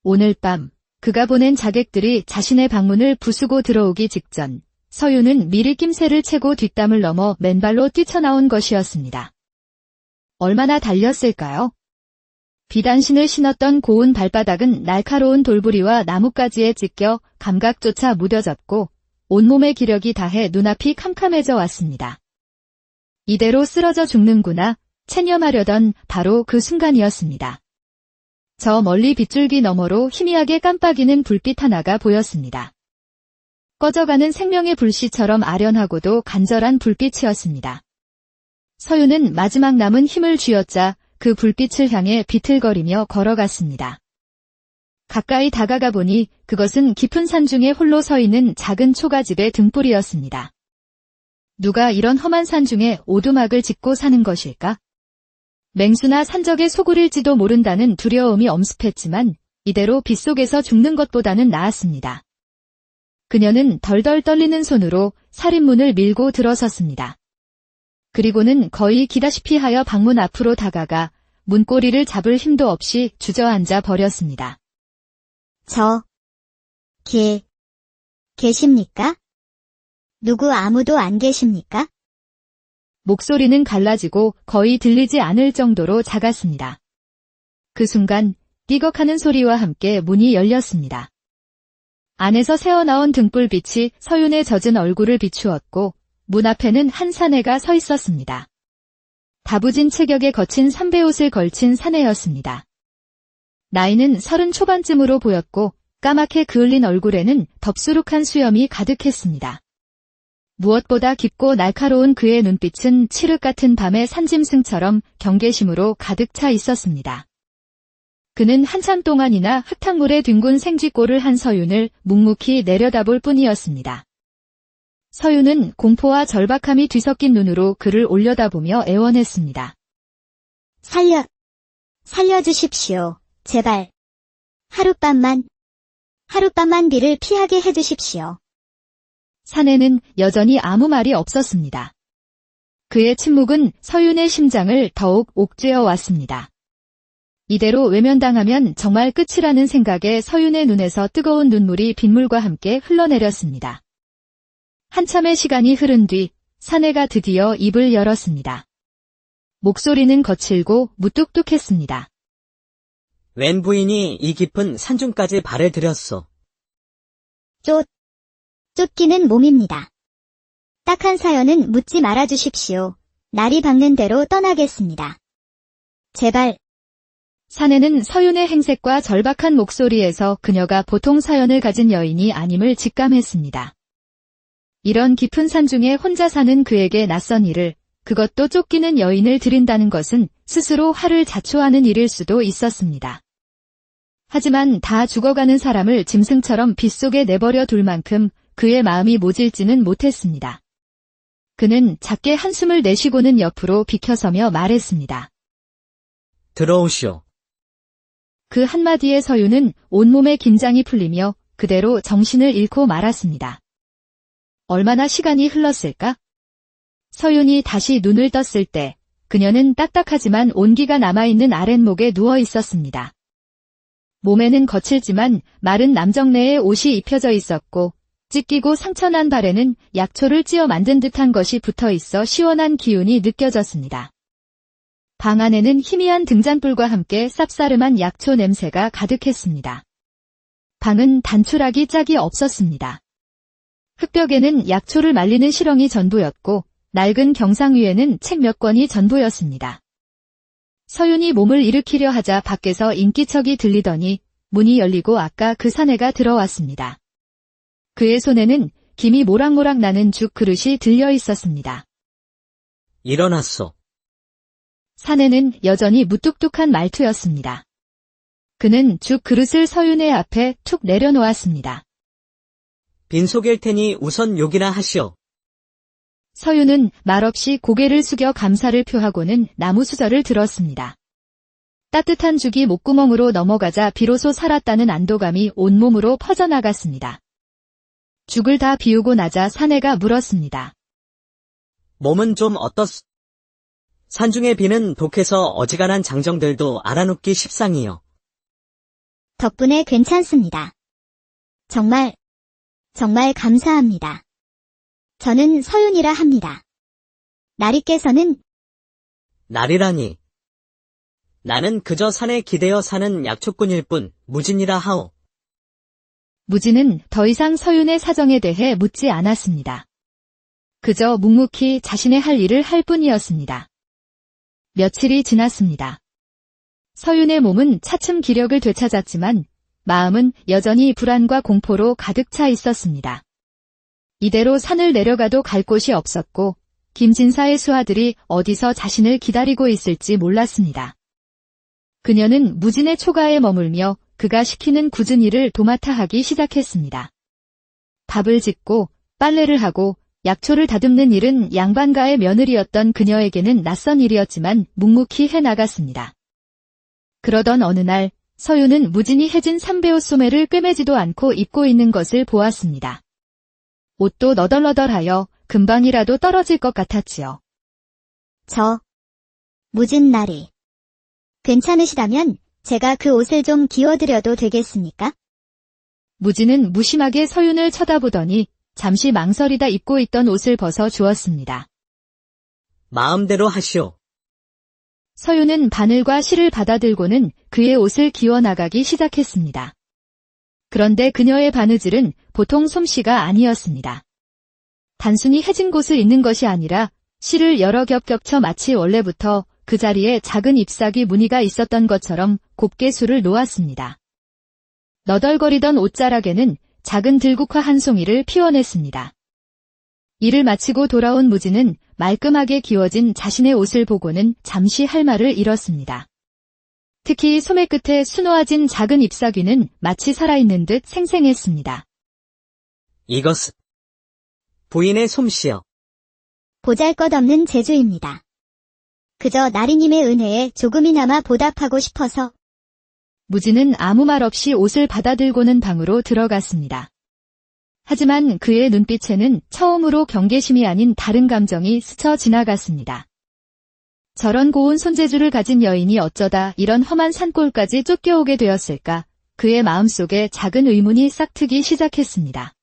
오늘 밤 그가 보낸 자객들이 자신의 방문을 부수고 들어오기 직전 서윤은 미리 낌새를 채고 뒷담을 넘어 맨발로 뛰쳐나온 것이었습니다. 얼마나 달렸을까요? 비단신을 신었던 고운 발바닥은 날카로운 돌부리와 나뭇가지에 찢겨 감각조차 무뎌졌고 온몸의 기력이 다해 눈앞이 캄캄해져 왔습니다. 이대로 쓰러져 죽는구나 체념하려던 바로 그 순간이었습니다. 저 멀리 빗줄기 너머로 희미하게 깜빡이는 불빛 하나가 보였습니다. 꺼져가는 생명의 불씨처럼 아련하고도 간절한 불빛이었습니다. 서윤은 마지막 남은 힘을 쥐어짜 그 불빛을 향해 비틀거리며 걸어갔습니다. 가까이 다가가 보니 그것은 깊은 산 중에 홀로 서 있는 작은 초가집의 등불이었습니다. 누가 이런 험한 산 중에 오두막을 짓고 사는 것일까? 맹수나 산적의 소굴일지도 모른다는 두려움이 엄습했지만 이대로 빗속에서 죽는 것보다는 나았습니다. 그녀는 덜덜 떨리는 손으로 살인문을 밀고 들어섰습니다. 그리고는 거의 기다시피 하여 방문 앞으로 다가가 문고리를 잡을 힘도 없이 주저앉아 버렸습니다. 계십니까? 누구 아무도 안 계십니까? 목소리는 갈라지고 거의 들리지 않을 정도로 작았습니다. 그 순간 띠걱하는 소리와 함께 문이 열렸습니다. 안에서 새어나온 등불빛이 서윤의 젖은 얼굴을 비추었고 문 앞에는 한 사내가 서 있었습니다. 다부진 체격에 거친 삼배옷을 걸친 사내였습니다. 나이는 30 초반쯤으로 보였고 까맣게 그을린 얼굴에는 덥수룩한 수염이 가득했습니다. 무엇보다 깊고 날카로운 그의 눈빛은 칠흑 같은 밤의 산짐승처럼 경계심으로 가득 차 있었습니다. 그는 한참 동안이나 흙탕물에 뒹군 생쥐꼴을 한 서윤을 묵묵히 내려다볼 뿐이었습니다. 서윤은 공포와 절박함이 뒤섞인 눈으로 그를 올려다보며 애원했습니다. 살려주십시오. 제발. 하룻밤만 비를 피하게 해주십시오. 사내는 여전히 아무 말이 없었습니다. 그의 침묵은 서윤의 심장을 더욱 옥죄어 왔습니다. 이대로 외면당하면 정말 끝이라는 생각에 서윤의 눈에서 뜨거운 눈물이 빗물과 함께 흘러내렸습니다. 한참의 시간이 흐른 뒤 사내가 드디어 입을 열었습니다. 목소리는 거칠고 무뚝뚝했습니다. 웬 부인이 이 깊은 산중까지 발을 들였소. 쫓기는 몸입니다. 딱한 사연은 묻지 말아주십시오. 날이 밝는 대로 떠나겠습니다. 제발. 사내는 서윤의 행색과 절박한 목소리에서 그녀가 보통 사연을 가진 여인이 아님을 직감했습니다. 이런 깊은 산 중에 혼자 사는 그에게 낯선 일을, 그것도 쫓기는 여인을 들인다는 것은 스스로 화를 자초하는 일일 수도 있었습니다. 하지만 다 죽어가는 사람을 짐승처럼 빗속에 내버려 둘 만큼 그의 마음이 모질지는 못했습니다. 그는 작게 한숨을 내쉬고는 옆으로 비켜서며 말했습니다. 들어오시오. 그 한마디에 서윤은 온몸의 긴장이 풀리며 그대로 정신을 잃고 말았습니다. 얼마나 시간이 흘렀을까? 서윤이 다시 눈을 떴을 때 그녀는 딱딱하지만 온기가 남아있는 아랫목에 누워 있었습니다. 몸에는 거칠지만 마른 남정네의 옷이 입혀져 있었고 찢기고 상처난 발에는 약초를 찧어 만든 듯한 것이 붙어 있어 시원한 기운이 느껴졌습니다. 방 안에는 희미한 등잔불과 함께 쌉싸름한 약초 냄새가 가득했습니다. 방은 단추락이 짝이 없었습니다. 흙벽에는 약초를 말리는 실렁이 전부였고 낡은 경상 위에는 책 몇 권이 전부였습니다. 서윤이 몸을 일으키려 하자 밖에서 인기척이 들리더니 문이 열리고 아까 그 사내가 들어왔습니다. 그의 손에는 김이 모락모락 나는 죽 그릇이 들려 있었습니다. 일어났소. 사내는 여전히 무뚝뚝한 말투였습니다. 그는 죽 그릇을 서윤의 앞에 툭 내려놓았습니다. 빈속일 테니 우선 욕이나 하시오. 서윤은 말없이 고개를 숙여 감사를 표하고는 나무 수저를 들었습니다. 따뜻한 죽이 목구멍으로 넘어가자 비로소 살았다는 안도감이 온몸으로 퍼져나갔습니다. 죽을 다 비우고 나자 사내가 물었습니다. 몸은 좀 어떻소? 산중의 비는 독해서 어지간한 장정들도 알아눕기 십상이요. 덕분에 괜찮습니다. 정말 감사합니다. 저는 서윤이라 합니다. 나리께서는? 날이라니. 나는 그저 산에 기대어 사는 약초꾼일 뿐 무진이라 하오. 무진은 더 이상 서윤의 사정에 대해 묻지 않았습니다. 그저 묵묵히 자신의 할 일을 할 뿐이었습니다. 며칠이 지났습니다. 서윤의 몸은 차츰 기력을 되찾았지만 마음은 여전히 불안과 공포로 가득 차 있었습니다. 이대로 산을 내려가도 갈 곳이 없었고 김진사의 수하들이 어디서 자신을 기다리고 있을지 몰랐습니다. 그녀는 무진의 초가에 머물며 그가 시키는 굳은 일을 도맡아 하기 시작했습니다. 밥을 짓고 빨래를 하고 약초를 다듬는 일은 양반가의 며느리였던 그녀에게는 낯선 일이었지만 묵묵히 해나갔습니다. 그러던 어느 날 서유는 무진이 해진 삼배옷 소매를 꿰매지도 않고 입고 있는 것을 보았습니다. 옷도 너덜너덜하여 금방이라도 떨어질 것 같았지요. 무진나리. 괜찮으시다면 제가 그 옷을 좀 기워드려도 되겠습니까? 무진은 무심하게 서윤을 쳐다보더니 잠시 망설이다 입고 있던 옷을 벗어 주었습니다. 마음대로 하시오. 서윤은 바늘과 실을 받아들고는 그의 옷을 기워나가기 시작했습니다. 그런데 그녀의 바느질은 보통 솜씨가 아니었습니다. 단순히 해진 곳을 잇는 것이 아니라 실을 여러 겹 겹쳐 마치 원래부터 그 자리에 작은 잎사귀 무늬가 있었던 것처럼 곱게 술을 놓았습니다. 너덜거리던 옷자락에는 작은 들국화 한 송이를 피워냈습니다. 일을 마치고 돌아온 무진은 말끔하게 기워진 자신의 옷을 보고는 잠시 할 말을 잃었습니다. 특히 소매 끝에 수놓아진 작은 잎사귀는 마치 살아있는 듯 생생했습니다. 이것은 부인의 솜씨요. 보잘것없는 재주입니다. 그저 나리님의 은혜에 조금이나마 보답하고 싶어서. 무진은 아무 말 없이 옷을 받아들고는 방으로 들어갔습니다. 하지만 그의 눈빛에는 처음으로 경계심이 아닌 다른 감정이 스쳐 지나갔습니다. 저런 고운 손재주를 가진 여인이 어쩌다 이런 험한 산골까지 쫓겨오게 되었을까? 그의 마음속에 작은 의문이 싹트기 시작했습니다.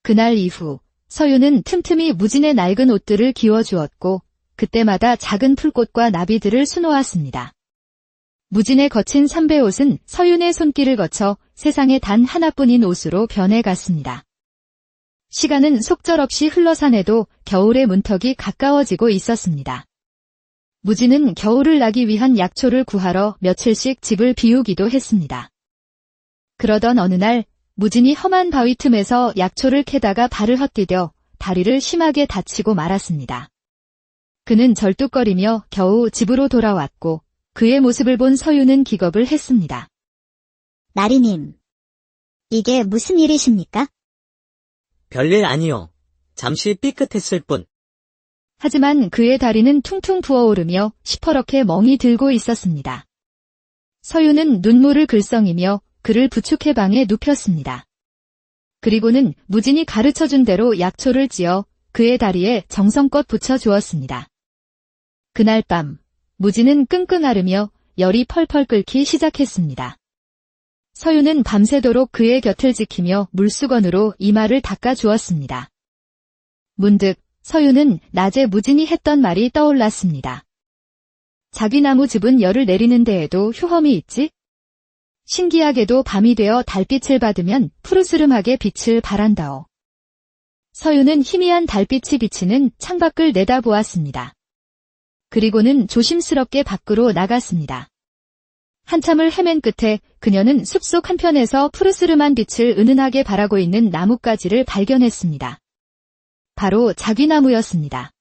그날 이후 서유는 틈틈이 무진의 낡은 옷들을 기워주었고 그때마다 작은 풀꽃과 나비들을 수놓았습니다. 무진의 거친 삼배옷은 서윤의 손길을 거쳐 세상에 단 하나뿐인 옷으로 변해갔습니다. 시간은 속절없이 흘러사내도 겨울의 문턱이 가까워지고 있었습니다. 무진은 겨울을 나기 위한 약초를 구하러 며칠씩 집을 비우기도 했습니다. 그러던 어느 날 무진이 험한 바위 틈에서 약초를 캐다가 발을 헛디뎌 다리를 심하게 다치고 말았습니다. 그는 절뚝거리며 겨우 집으로 돌아왔고 그의 모습을 본 서유는 기겁을 했습니다. 나리님, 이게 무슨 일이십니까? 별일 아니요. 잠시 삐끗했을 뿐. 하지만 그의 다리는 퉁퉁 부어오르며 시퍼렇게 멍이 들고 있었습니다. 서유는 눈물을 글썽이며 그를 부축해 방에 눕혔습니다. 그리고는 무진이 가르쳐준 대로 약초를 찧어 그의 다리에 정성껏 붙여주었습니다. 그날 밤 무진은 끙끙 앓으며 열이 펄펄 끓기 시작했습니다. 서유는 밤새도록 그의 곁을 지키며 물수건으로 이마를 닦아주었습니다. 문득 서유는 낮에 무진이 했던 말이 떠올랐습니다. 자기 나무 즙은 열을 내리는 데에도 효험이 있지? 신기하게도 밤이 되어 달빛을 받으면 푸르스름하게 빛을 발한다오. 서유는 희미한 달빛이 비치는 창밖을 내다보았습니다. 그리고는 조심스럽게 밖으로 나갔습니다. 한참을 헤맨 끝에 그녀는 숲속 한편에서 푸르스름한 빛을 은은하게 발하고 있는 나뭇가지를 발견했습니다. 바로 자기 나무였습니다.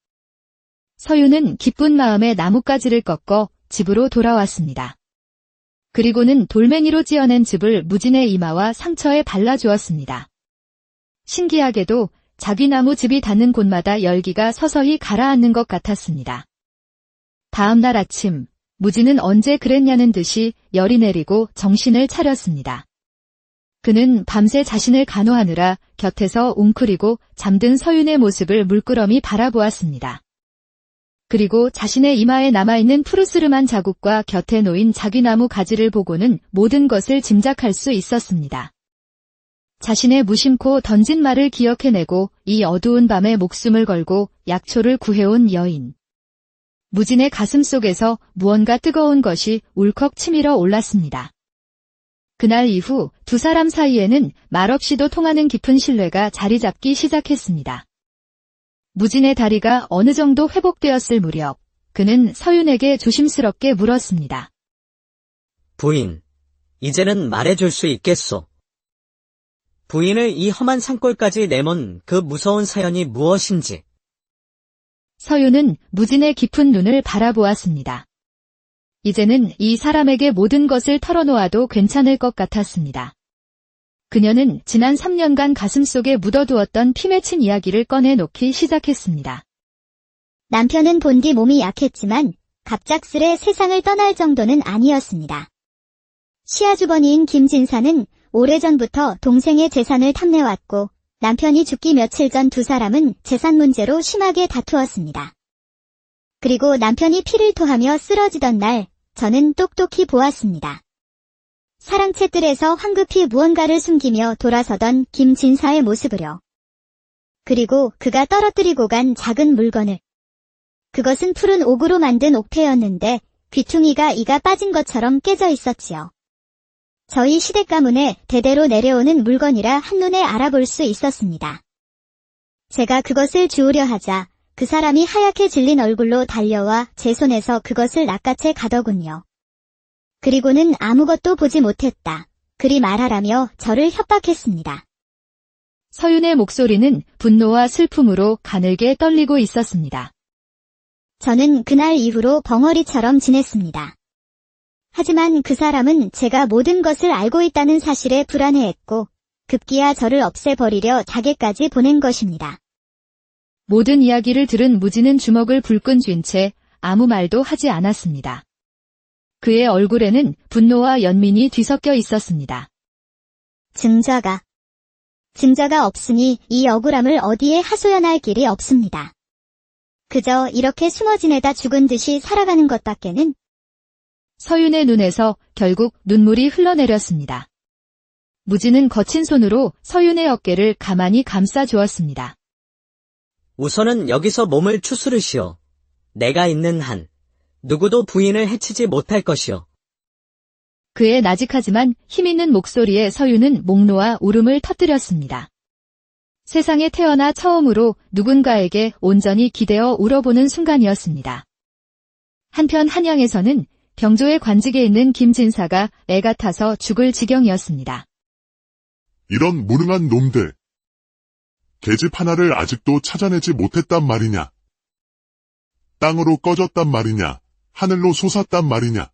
서유는 기쁜 마음에 나뭇가지를 꺾어 집으로 돌아왔습니다. 그리고는 돌멩이로 찧어낸 즙을 무진의 이마와 상처에 발라주었습니다. 신기하게도 자기 나무 즙이 닿는 곳마다 열기가 서서히 가라앉는 것 같았습니다. 다음 날 아침, 무진은 언제 그랬냐는 듯이 열이 내리고 정신을 차렸습니다. 그는 밤새 자신을 간호하느라 곁에서 웅크리고 잠든 서윤의 모습을 물끄러미 바라보았습니다. 그리고 자신의 이마에 남아있는 푸르스름한 자국과 곁에 놓인 자귀나무 가지를 보고는 모든 것을 짐작할 수 있었습니다. 자신의 무심코 던진 말을 기억해내고 이 어두운 밤에 목숨을 걸고 약초를 구해온 여인. 무진의 가슴 속에서 무언가 뜨거운 것이 울컥 치밀어 올랐습니다. 그날 이후 두 사람 사이에는 말없이도 통하는 깊은 신뢰가 자리 잡기 시작했습니다. 무진의 다리가 어느 정도 회복되었을 무렵 그는 서윤에게 조심스럽게 물었습니다. 부인, 이제는 말해줄 수 있겠소. 부인을 이 험한 산골까지 내몬 그 무서운 사연이 무엇인지. 서윤은 무진의 깊은 눈을 바라보았습니다. 이제는 이 사람에게 모든 것을 털어놓아도 괜찮을 것 같았습니다. 그녀는 지난 3년간 가슴속에 묻어두었던 피 맺힌 이야기를 꺼내놓기 시작했습니다. 남편은 본디 몸이 약했지만 갑작스레 세상을 떠날 정도는 아니었습니다. 시아주버니인 김진사는 오래전부터 동생의 재산을 탐내왔고 남편이 죽기 며칠 전 두 사람은 재산 문제로 심하게 다투었습니다. 그리고 남편이 피를 토하며 쓰러지던 날 저는 똑똑히 보았습니다. 사랑채 뜰에서 황급히 무언가를 숨기며 돌아서던 김진사의 모습을요. 그리고 그가 떨어뜨리고 간 작은 물건을. 그것은 푸른 옥으로 만든 옥패였는데 귀퉁이가 이가 빠진 것처럼 깨져 있었지요. 저희 시댁 가문에 대대로 내려오는 물건이라 한눈에 알아볼 수 있었습니다. 제가 그것을 주우려 하자 그 사람이 하얗게 질린 얼굴로 달려와 제 손에서 그것을 낚아채 가더군요. 그리고는 아무것도 보지 못했다. 그리 말하라며 저를 협박했습니다. 서윤의 목소리는 분노와 슬픔으로 가늘게 떨리고 있었습니다. 저는 그날 이후로 벙어리처럼 지냈습니다. 하지만 그 사람은 제가 모든 것을 알고 있다는 사실에 불안해했고 급기야 저를 없애버리려 자객까지 보낸 것입니다. 모든 이야기를 들은 무지는 주먹을 불끈 쥔 채 아무 말도 하지 않았습니다. 그의 얼굴에는 분노와 연민이 뒤섞여 있었습니다. 증자가 없으니 이 억울함을 어디에 하소연할 길이 없습니다. 그저 이렇게 숨어 지내다 죽은 듯이 살아가는 것밖에는. 서윤의 눈에서 결국 눈물이 흘러내렸습니다. 무지는 거친 손으로 서윤의 어깨를 가만히 감싸주었습니다. 우선은 여기서 몸을 추스르시오. 내가 있는 한 누구도 부인을 해치지 못할 것이오. 그의 나직하지만 힘있는 목소리에 서윤은 목 놓아 울음을 터뜨렸습니다. 세상에 태어나 처음으로 누군가에게 온전히 기대어 울어보는 순간이었습니다. 한편 한양에서는 병조의 관직에 있는 김진사가 애가 타서 죽을 지경이었습니다. 이런 무능한 놈들. 계집 하나를 아직도 찾아내지 못했단 말이냐. 땅으로 꺼졌단 말이냐. 하늘로 솟았단 말이냐.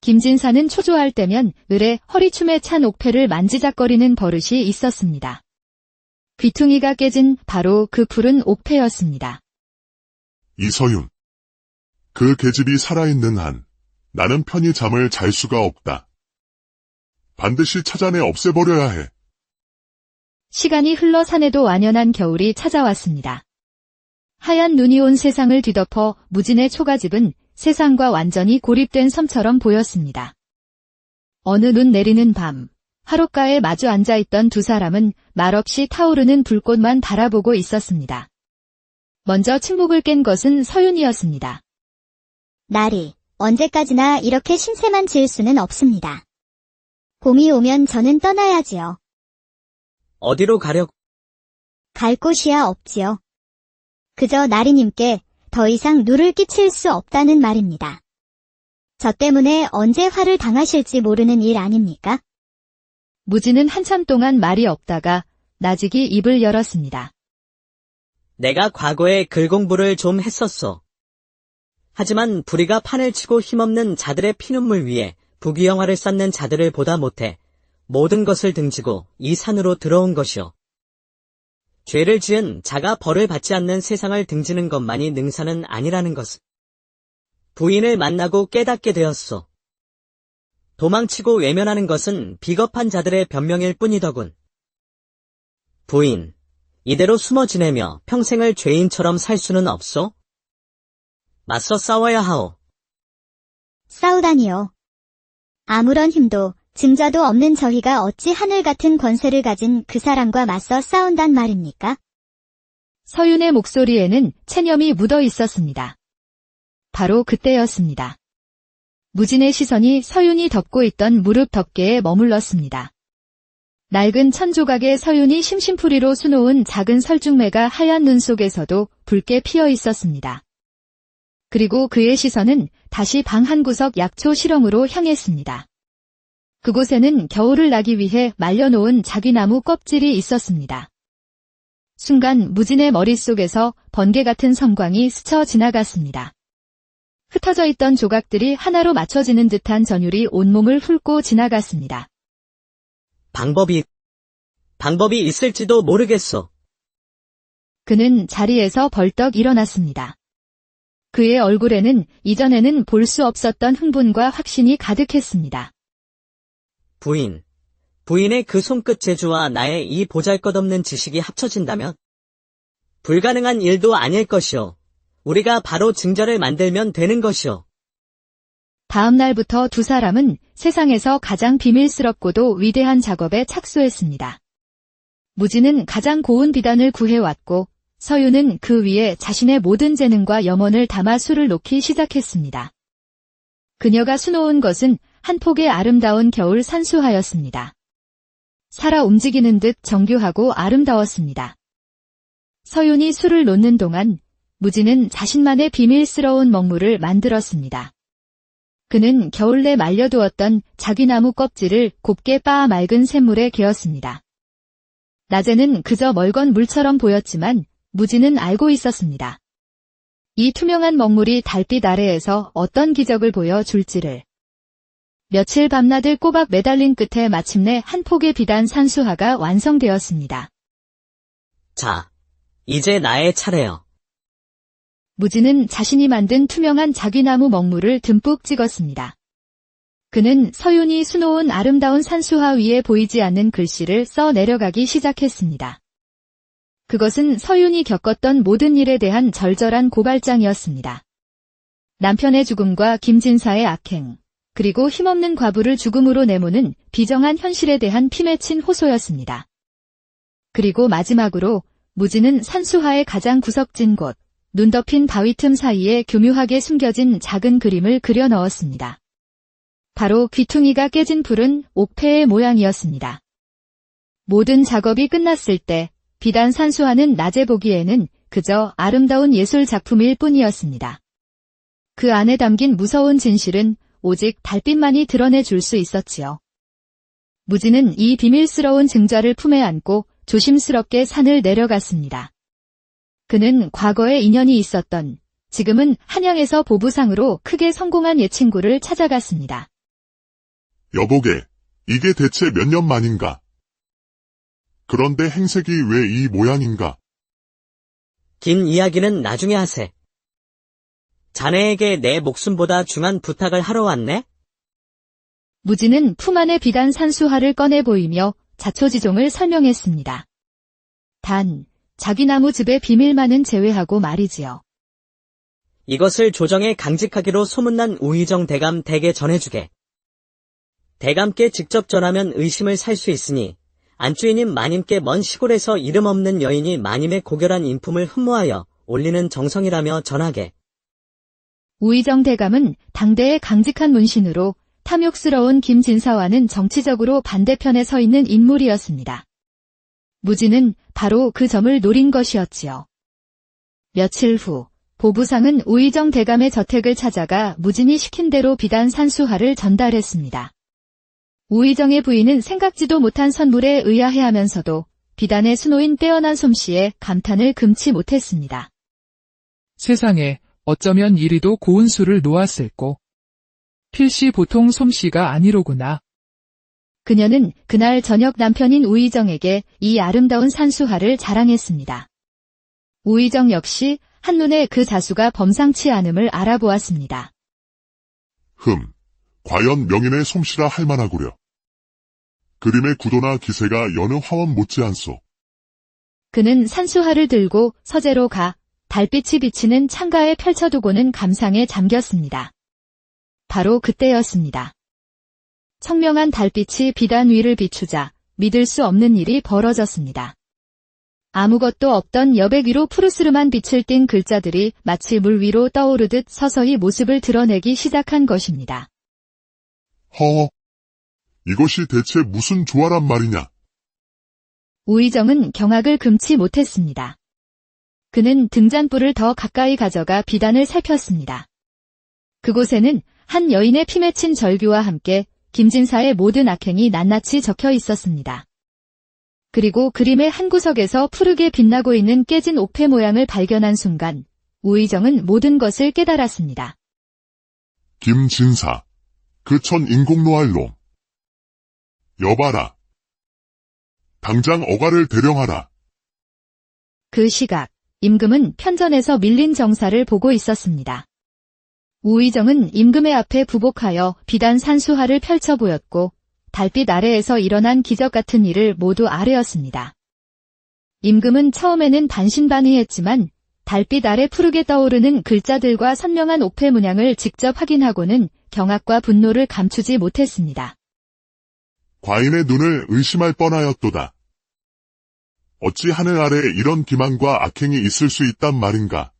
김진사는 초조할 때면 을의 허리춤에 찬 옥패를 만지작거리는 버릇이 있었습니다. 귀퉁이가 깨진 바로 그 푸른 옥패였습니다. 이서윤. 그 계집이 살아있는 한 나는 편히 잠을 잘 수가 없다. 반드시 찾아내 없애버려야 해. 시간이 흘러 산에도 완연한 겨울이 찾아왔습니다. 하얀 눈이 온 세상을 뒤덮어 무진의 초가집은 세상과 완전히 고립된 섬처럼 보였습니다. 어느 눈 내리는 밤, 화롯가에 마주 앉아있던 두 사람은 말없이 타오르는 불꽃만 바라보고 있었습니다. 먼저 침묵을 깬 것은 서윤이었습니다. 날이 언제까지나 이렇게 신세만 지을 수는 없습니다. 봄이 오면 저는 떠나야지요. 어디로 가려고? 갈 곳이야 없지요. 그저 나리님께 더 이상 누를 끼칠 수 없다는 말입니다. 저 때문에 언제 화를 당하실지 모르는 일 아닙니까? 무지는 한참 동안 말이 없다가 나직이 입을 열었습니다. 내가 과거에 글 공부를 좀 했었어. 하지만 불의가 판을 치고 힘없는 자들의 피눈물 위에 부귀영화를 쌓는 자들을 보다 못해 모든 것을 등지고 이 산으로 들어온 것이오. 죄를 지은 자가 벌을 받지 않는 세상을 등지는 것만이 능사는 아니라는 것을 부인을 만나고 깨닫게 되었소. 도망치고 외면하는 것은 비겁한 자들의 변명일 뿐이더군. 부인, 이대로 숨어 지내며 평생을 죄인처럼 살 수는 없소? 맞서 싸워야 하오. 싸우다니요. 아무런 힘도 증자도 없는 저희가 어찌 하늘 같은 권세를 가진 그 사람과 맞서 싸운단 말입니까? 서윤의 목소리에는 체념이 묻어 있었습니다. 바로 그때였습니다. 무진의 시선이 서윤이 덮고 있던 무릎 덮개에 머물렀습니다. 낡은 천조각에 서윤이 심심풀이로 수놓은 작은 설중매가 하얀 눈 속에서도 붉게 피어 있었습니다. 그리고 그의 시선은 다시 방 한 구석 약초 실형으로 향했습니다. 그곳에는 겨울을 나기 위해 말려놓은 자귀나무 껍질이 있었습니다. 순간 무진의 머릿속에서 번개 같은 섬광이 스쳐 지나갔습니다. 흩어져 있던 조각들이 하나로 맞춰지는 듯한 전율이 온몸을 훑고 지나갔습니다. 방법이 있을지도 모르겠어. 그는 자리에서 벌떡 일어났습니다. 그의 얼굴에는 이전에는 볼 수 없었던 흥분과 확신이 가득했습니다. 부인의 그 손끝 재주와 나의 이 보잘것없는 지식이 합쳐진다면 불가능한 일도 아닐 것이오. 우리가 바로 증자를 만들면 되는 것이오. 다음 날부터 두 사람은 세상에서 가장 비밀스럽고도 위대한 작업에 착수했습니다. 무지는 가장 고운 비단을 구해왔고 서유는 그 위에 자신의 모든 재능과 염원을 담아 술을 놓기 시작했습니다. 그녀가 수놓은 것은 한 폭의 아름다운 겨울 산수화였습니다. 살아 움직이는 듯 정교하고 아름다웠습니다. 서윤이 술을 놓는 동안 무지는 자신만의 비밀스러운 먹물을 만들었습니다. 그는 겨울 내 말려두었던 자귀나무 껍질을 곱게 빻아 맑은 샘물에 개었습니다. 낮에는 그저 멀건 물처럼 보였지만 무지는 알고 있었습니다. 이 투명한 먹물이 달빛 아래에서 어떤 기적을 보여줄지를. 며칠 밤낮을 꼬박 매달린 끝에 마침내 한 폭의 비단 산수화가 완성되었습니다. 자, 이제 나의 차례요. 무지는 자신이 만든 투명한 자귀나무 먹물을 듬뿍 찍었습니다. 그는 서윤이 수놓은 아름다운 산수화 위에 보이지 않는 글씨를 써 내려가기 시작했습니다. 그것은 서윤이 겪었던 모든 일에 대한 절절한 고발장이었습니다. 남편의 죽음과 김진사의 악행, 그리고 힘없는 과부를 죽음으로 내모는 비정한 현실에 대한 피 맺힌 호소였습니다. 그리고 마지막으로 무지는 산수화의 가장 구석진 곳, 눈 덮인 바위 틈 사이에 교묘하게 숨겨진 작은 그림을 그려 넣었습니다. 바로 귀퉁이가 깨진 푸른 옥패의 모양이었습니다. 모든 작업이 끝났을 때 비단 산수화는 낮에 보기에는 그저 아름다운 예술 작품일 뿐이었습니다. 그 안에 담긴 무서운 진실은 오직 달빛만이 드러내줄 수 있었지요. 무지는 이 비밀스러운 증자를 품에 안고 조심스럽게 산을 내려갔습니다. 그는 과거에 인연이 있었던, 지금은 한양에서 보부상으로 크게 성공한 예친구를 찾아갔습니다. 여보게, 이게 대체 몇 년 만인가? 그런데 행색이 왜 이 모양인가? 긴 이야기는 나중에 하세. 자네에게 내 목숨보다 중한 부탁을 하러 왔네? 무지는 품 안의 비단 산수화를 꺼내 보이며 자초지종을 설명했습니다. 단, 자귀나무 즙의 비밀만은 제외하고 말이지요. 이것을 조정에 강직하기로 소문난 우의정 대감 댁에 전해주게. 대감께 직접 전하면 의심을 살 수 있으니 안주인인 마님께 먼 시골에서 이름 없는 여인이 마님의 고결한 인품을 흠모하여 올리는 정성이라며 전하게. 우의정 대감은 당대의 강직한 문신으로 탐욕스러운 김진사와는 정치적으로 반대편에 서 있는 인물이었습니다. 무지는 바로 그 점을 노린 것이었지요. 며칠 후 보부상은 우의정 대감의 저택을 찾아가 무진이 시킨 대로 비단 산수화를 전달했습니다. 우의정의 부인은 생각지도 못한 선물에 의아해하면서도 비단의 수놓인 빼어난 솜씨에 감탄을 금치 못했습니다. 세상에 어쩌면 이리도 고운 술을 놓았을꼬. 필시 보통 솜씨가 아니로구나. 그녀는 그날 저녁 남편인 우의정에게 이 아름다운 산수화를 자랑했습니다. 우의정 역시 한눈에 그 자수가 범상치 않음을 알아보았습니다. 과연 명인의 솜씨라 할 만하구려. 그림의 구도나 기세가 여느 화원 못지않소. 그는 산수화를 들고 서재로 가 달빛이 비치는 창가에 펼쳐두고는 감상에 잠겼습니다. 바로 그때였습니다. 청명한 달빛이 비단 위를 비추자 믿을 수 없는 일이 벌어졌습니다. 아무것도 없던 여백 위로 푸르스름한 빛을 띤 글자들이 마치 물 위로 떠오르듯 서서히 모습을 드러내기 시작한 것입니다. 허, 이것이 대체 무슨 조화란 말이냐? 우의정은 경악을 금치 못했습니다. 그는 등잔불을 더 가까이 가져가 비단을 살폈습니다. 그곳에는 한 여인의 피 맺힌 절규와 함께 김진사의 모든 악행이 낱낱이 적혀 있었습니다. 그리고 그림의 한 구석에서 푸르게 빛나고 있는 깨진 옥패 모양을 발견한 순간 우의정은 모든 것을 깨달았습니다. 김진사. 그 천 인공노할 놈. 여봐라. 당장 어가를 대령하라. 그 시각, 임금은 편전에서 밀린 정사를 보고 있었습니다. 우의정은 임금의 앞에 부복하여 비단 산수화를 펼쳐 보였고 달빛 아래에서 일어난 기적 같은 일을 모두 아뢰었습니다. 임금은 처음에는 반신반의했지만 달빛 아래 푸르게 떠오르는 글자들과 선명한 옥패 문양을 직접 확인하고는 경악과 분노를 감추지 못했습니다. 과인의 눈을 의심할 뻔하였도다. 어찌 하늘 아래 이런 기만과 악행이 있을 수 있단 말인가?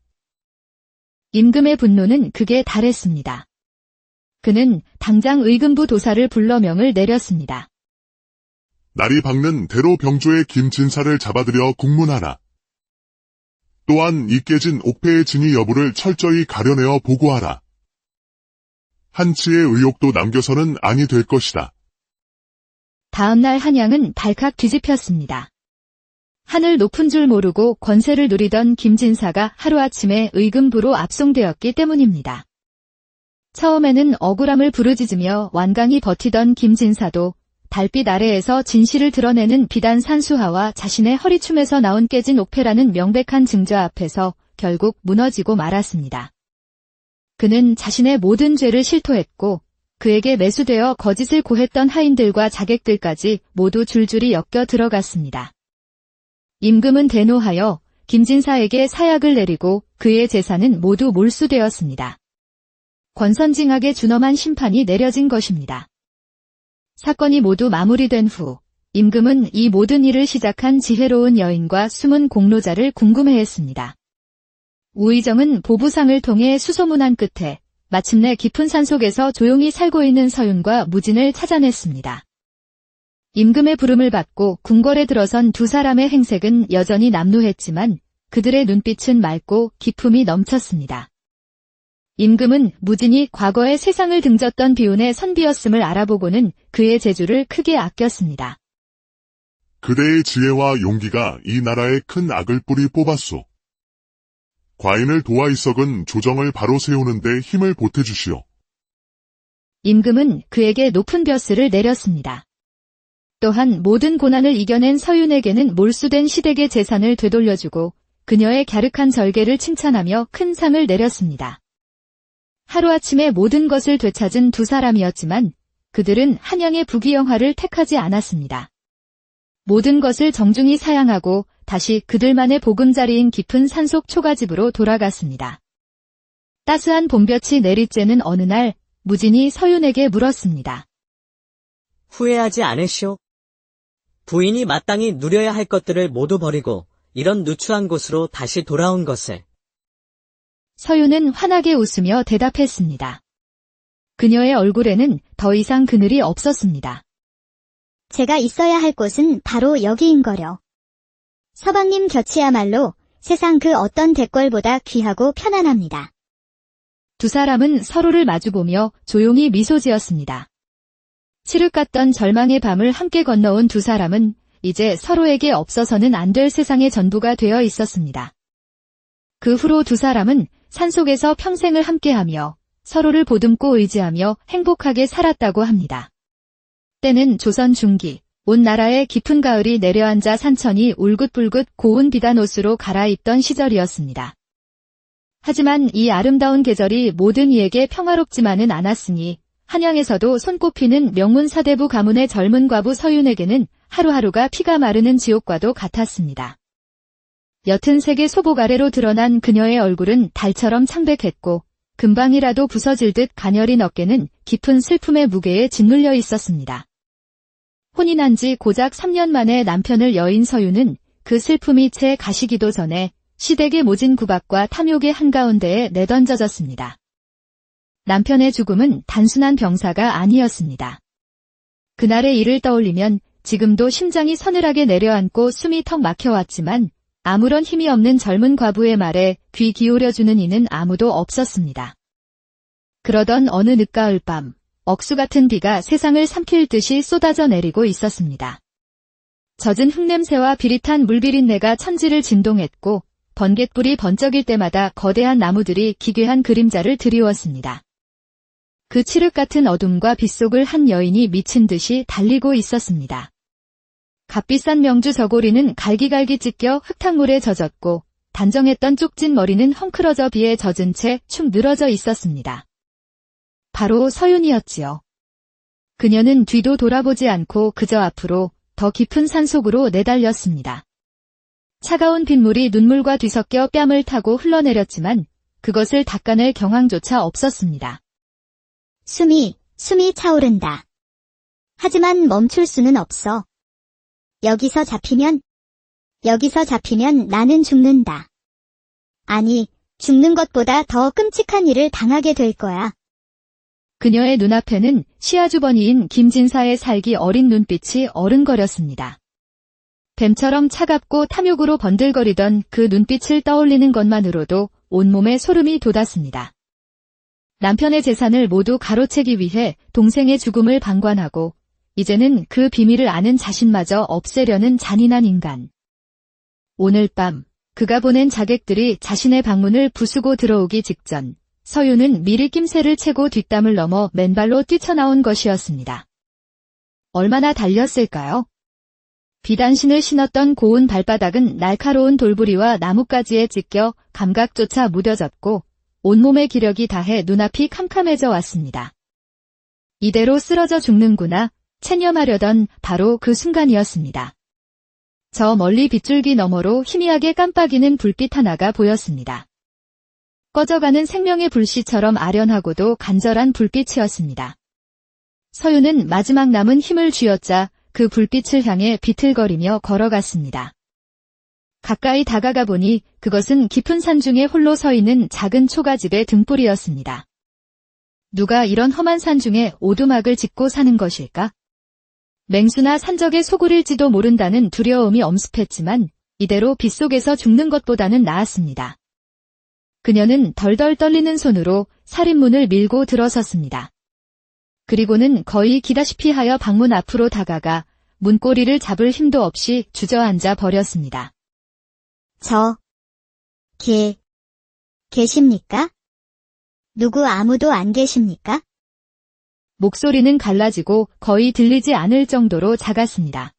임금의 분노는 극에 달했습니다. 그는 당장 의금부 도사를 불러 명을 내렸습니다. 날이 밝는 대로 병조의 김진사를 잡아들여 국문하라. 또한 이 깨진 옥패의 진위 여부를 철저히 가려내어 보고하라. 한치의 의혹도 남겨서는 아니 될 것이다. 다음날 한양은 발칵 뒤집혔습니다. 하늘 높은 줄 모르고 권세를 누리던 김진사가 하루아침에 의금부로 압송되었기 때문입니다. 처음에는 억울함을 부르짖으며 완강히 버티던 김진사도 달빛 아래에서 진실을 드러내는 비단 산수화와 자신의 허리춤에서 나온 깨진 옥패라는 명백한 증거 앞에서 결국 무너지고 말았습니다. 그는 자신의 모든 죄를 실토했고 그에게 매수되어 거짓을 고했던 하인들과 자객들까지 모두 줄줄이 엮여 들어갔습니다. 임금은 대노하여 김진사에게 사약을 내리고 그의 재산은 모두 몰수되었습니다. 권선징악에 준엄한 심판이 내려진 것입니다. 사건이 모두 마무리된 후 임금은 이 모든 일을 시작한 지혜로운 여인과 숨은 공로자를 궁금해했습니다. 우의정은 보부상을 통해 수소문한 끝에 마침내 깊은 산속에서 조용히 살고 있는 서윤과 무진을 찾아냈습니다. 임금의 부름을 받고 궁궐에 들어선 두 사람의 행색은 여전히 남루했지만 그들의 눈빛은 맑고 기품이 넘쳤습니다. 임금은 무진이 과거에 세상을 등졌던 비운의 선비였음을 알아보고는 그의 재주를 크게 아꼈습니다. 그대의 지혜와 용기가 이 나라에 큰 악을 뿌리 뽑았소. 과인을 도와 있어은 조정을 바로 세우는데 힘을 보태주시오. 임금은 그에게 높은 벼슬을 내렸습니다. 또한 모든 고난을 이겨낸 서윤에게는 몰수된 시댁의 재산을 되돌려주고 그녀의 갸륵한 절개를 칭찬하며 큰 상을 내렸습니다. 하루아침에 모든 것을 되찾은 두 사람이었지만 그들은 한양의 부귀영화를 택하지 않았습니다. 모든 것을 정중히 사양하고 다시 그들만의 보금자리인 깊은 산속 초가집으로 돌아갔습니다. 따스한 봄볕이 내리쬐는 어느 날 무진이 서윤에게 물었습니다. 후회하지 않으시오? 부인이 마땅히 누려야 할 것들을 모두 버리고 이런 누추한 곳으로 다시 돌아온 것을. 서윤은 환하게 웃으며 대답했습니다. 그녀의 얼굴에는 더 이상 그늘이 없었습니다. 제가 있어야 할 곳은 바로 여기인거려. 서방님 곁이야말로 세상 그 어떤 대궐보다 귀하고 편안합니다. 두 사람은 서로를 마주보며 조용히 미소 지었습니다. 칠흑 같던 절망의 밤을 함께 건너온 두 사람은 이제 서로에게 없어서는 안 될 세상의 전부가 되어 있었습니다. 그 후로 두 사람은 산속에서 평생을 함께하며 서로를 보듬고 의지하며 행복하게 살았다고 합니다. 때는 조선 중기, 온 나라에 깊은 가을이 내려앉아 산천이 울긋불긋 고운 비단 옷으로 갈아입던 시절이었습니다. 하지만 이 아름다운 계절이 모든 이에게 평화롭지만은 않았으니 한양에서도 손꼽히는 명문 사대부 가문의 젊은 과부 서윤에게는 하루하루가 피가 마르는 지옥과도 같았습니다. 옅은 색의 소복 아래로 드러난 그녀의 얼굴은 달처럼 창백했고 금방이라도 부서질 듯 가녀린 어깨는 깊은 슬픔의 무게에 짓눌려 있었습니다. 혼인한 지 고작 3년 만에 남편을 여인 서윤은 그 슬픔이 채 가시기도 전에 시댁의 모진 구박과 탐욕의 한가운데에 내던져졌습니다. 남편의 죽음은 단순한 병사가 아니었습니다. 그날의 일을 떠올리면 지금도 심장이 서늘하게 내려앉고 숨이 턱 막혀왔지만 아무런 힘이 없는 젊은 과부의 말에 귀 기울여주는 이는 아무도 없었습니다. 그러던 어느 늦가을 밤, 억수 같은 비가 세상을 삼킬 듯이 쏟아져 내리고 있었습니다. 젖은 흙냄새와 비릿한 물비린내가 천지를 진동했고 번갯불이 번쩍일 때마다 거대한 나무들이 기괴한 그림자를 드리웠습니다. 그 칠흑 같은 어둠과 빗속을 한 여인이 미친 듯이 달리고 있었습니다. 값비싼 명주 저고리는 갈기갈기 찢겨 흙탕물에 젖었고 단정했던 쪽진 머리는 헝클어져 비에 젖은 채 축 늘어져 있었습니다. 바로 서윤이었지요. 그녀는 뒤도 돌아보지 않고 그저 앞으로 더 깊은 산속으로 내달렸습니다. 차가운 빗물이 눈물과 뒤섞여 뺨을 타고 흘러내렸지만 그것을 닦아낼 경황조차 없었습니다. 숨이 차오른다. 하지만 멈출 수는 없어. 여기서 잡히면 나는 죽는다. 아니, 죽는 것보다 더 끔찍한 일을 당하게 될 거야. 그녀의 눈앞에는 시아주버니인 김진사의 살기 어린 눈빛이 어른거렸습니다. 뱀처럼 차갑고 탐욕으로 번들거리던 그 눈빛을 떠올리는 것만으로도 온몸에 소름이 돋았습니다. 남편의 재산을 모두 가로채기 위해 동생의 죽음을 방관하고 이제는 그 비밀을 아는 자신마저 없애려는 잔인한 인간. 오늘 밤 그가 보낸 자객들이 자신의 방문을 부수고 들어오기 직전 서윤은 미리 낌새를 채고 뒷담을 넘어 맨발로 뛰쳐나온 것이었습니다. 얼마나 달렸을까요? 비단신을 신었던 고운 발바닥은 날카로운 돌부리와 나뭇가지에 찢겨 감각조차 무뎌졌고 온몸의 기력이 다해 눈앞이 캄캄해져 왔습니다. 이대로 쓰러져 죽는구나 체념하려던 바로 그 순간이었습니다. 저 멀리 빗줄기 너머로 희미하게 깜빡이는 불빛 하나가 보였습니다. 꺼져가는 생명의 불씨처럼 아련하고도 간절한 불빛이었습니다. 서윤은 마지막 남은 힘을 쥐어짜 그 불빛을 향해 비틀거리며 걸어갔습니다. 가까이 다가가 보니 그것은 깊은 산중에 홀로 서 있는 작은 초가집의 등불이었습니다. 누가 이런 험한 산중에 오두막을 짓고 사는 것일까? 맹수나 산적에 소굴일지도 모른다는 두려움이 엄습했지만 이대로 빗속에서 죽는 것보다는 나았습니다. 그녀는 덜덜 떨리는 손으로 살인문을 밀고 들어섰습니다. 그리고는 거의 기다시피 하여 방문 앞으로 다가가 문고리를 잡을 힘도 없이 주저앉아 버렸습니다. 계십니까? 누구 아무도 안 계십니까? 목소리는 갈라지고 거의 들리지 않을 정도로 작았습니다.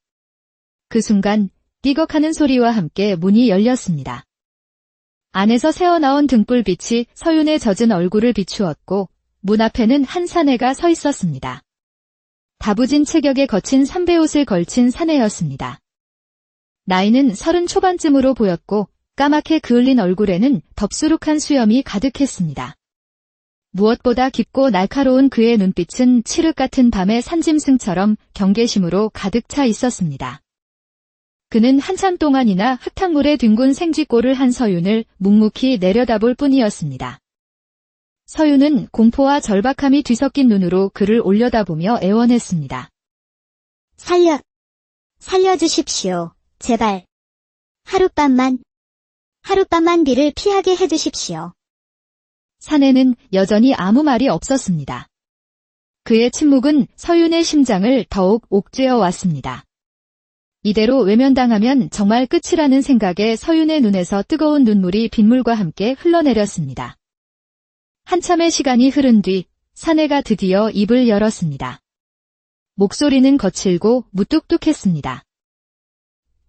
그 순간 띠걱하는 소리와 함께 문이 열렸습니다. 안에서 새어나온 등불빛이 서윤의 젖은 얼굴을 비추었고 문 앞에는 한 사내가 서 있었습니다. 다부진 체격에 거친 삼배옷을 걸친 사내였습니다. 나이는 30 초반쯤으로 보였고 까맣게 그을린 얼굴에는 덥수룩한 수염이 가득했습니다. 무엇보다 깊고 날카로운 그의 눈빛은 칠흑 같은 밤의 산짐승처럼 경계심으로 가득 차 있었습니다. 그는 한참 동안이나 흙탕물에 뒹군 생쥐꼴을 한 서윤을 묵묵히 내려다볼 뿐이었습니다. 서윤은 공포와 절박함이 뒤섞인 눈으로 그를 올려다보며 애원했습니다. 살려주십시오. 제발. 하룻밤만 비를 피하게 해주십시오. 사내는 여전히 아무 말이 없었습니다. 그의 침묵은 서윤의 심장을 더욱 옥죄어 왔습니다. 이대로 외면당하면 정말 끝이라는 생각에 서윤의 눈에서 뜨거운 눈물이 빗물과 함께 흘러내렸습니다. 한참의 시간이 흐른 뒤 사내가 드디어 입을 열었습니다. 목소리는 거칠고 무뚝뚝했습니다.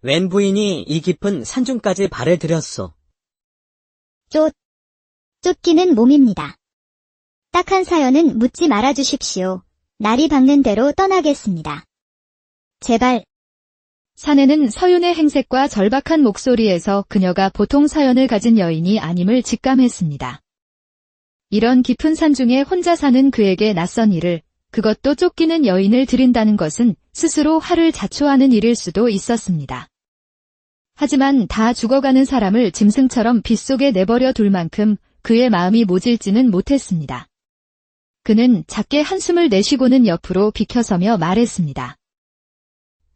웬 부인이 이 깊은 산중까지 발을 들였소. 쫓기는 몸입니다. 딱한 사연은 묻지 말아주십시오. 날이 밝는 대로 떠나겠습니다. 제발. 사내는 서윤의 행색과 절박한 목소리에서 그녀가 보통 사연을 가진 여인이 아님을 직감했습니다. 이런 깊은 산중에 혼자 사는 그에게 낯선 일을, 그것도 쫓기는 여인을 들인다는 것은 스스로 화를 자초하는 일일 수도 있었습니다. 하지만 다 죽어가는 사람을 짐승처럼 빗속에 내버려 둘 만큼 그의 마음이 모질지는 못했습니다. 그는 작게 한숨을 내쉬고는 옆으로 비켜서며 말했습니다.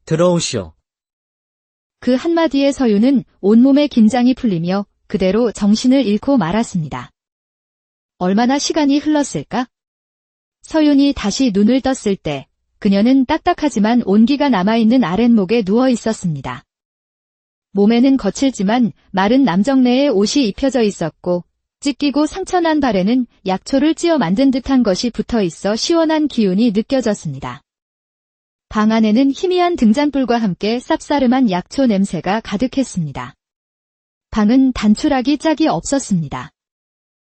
들어오시오. 그 한마디에 서윤은 온몸의 긴장이 풀리며 그대로 정신을 잃고 말았습니다. 얼마나 시간이 흘렀을까? 서윤이 다시 눈을 떴을 때 그녀는 딱딱하지만 온기가 남아있는 아랫목에 누워 있었습니다. 몸에는 거칠지만 마른 남정네의 옷이 입혀져 있었고 찢기고 상처난 발에는 약초를 찧어 만든 듯한 것이 붙어 있어 시원한 기운이 느껴졌습니다. 방 안에는 희미한 등잔불과 함께 쌉싸름한 약초 냄새가 가득했습니다. 방은 단출하기 짝이 없었습니다.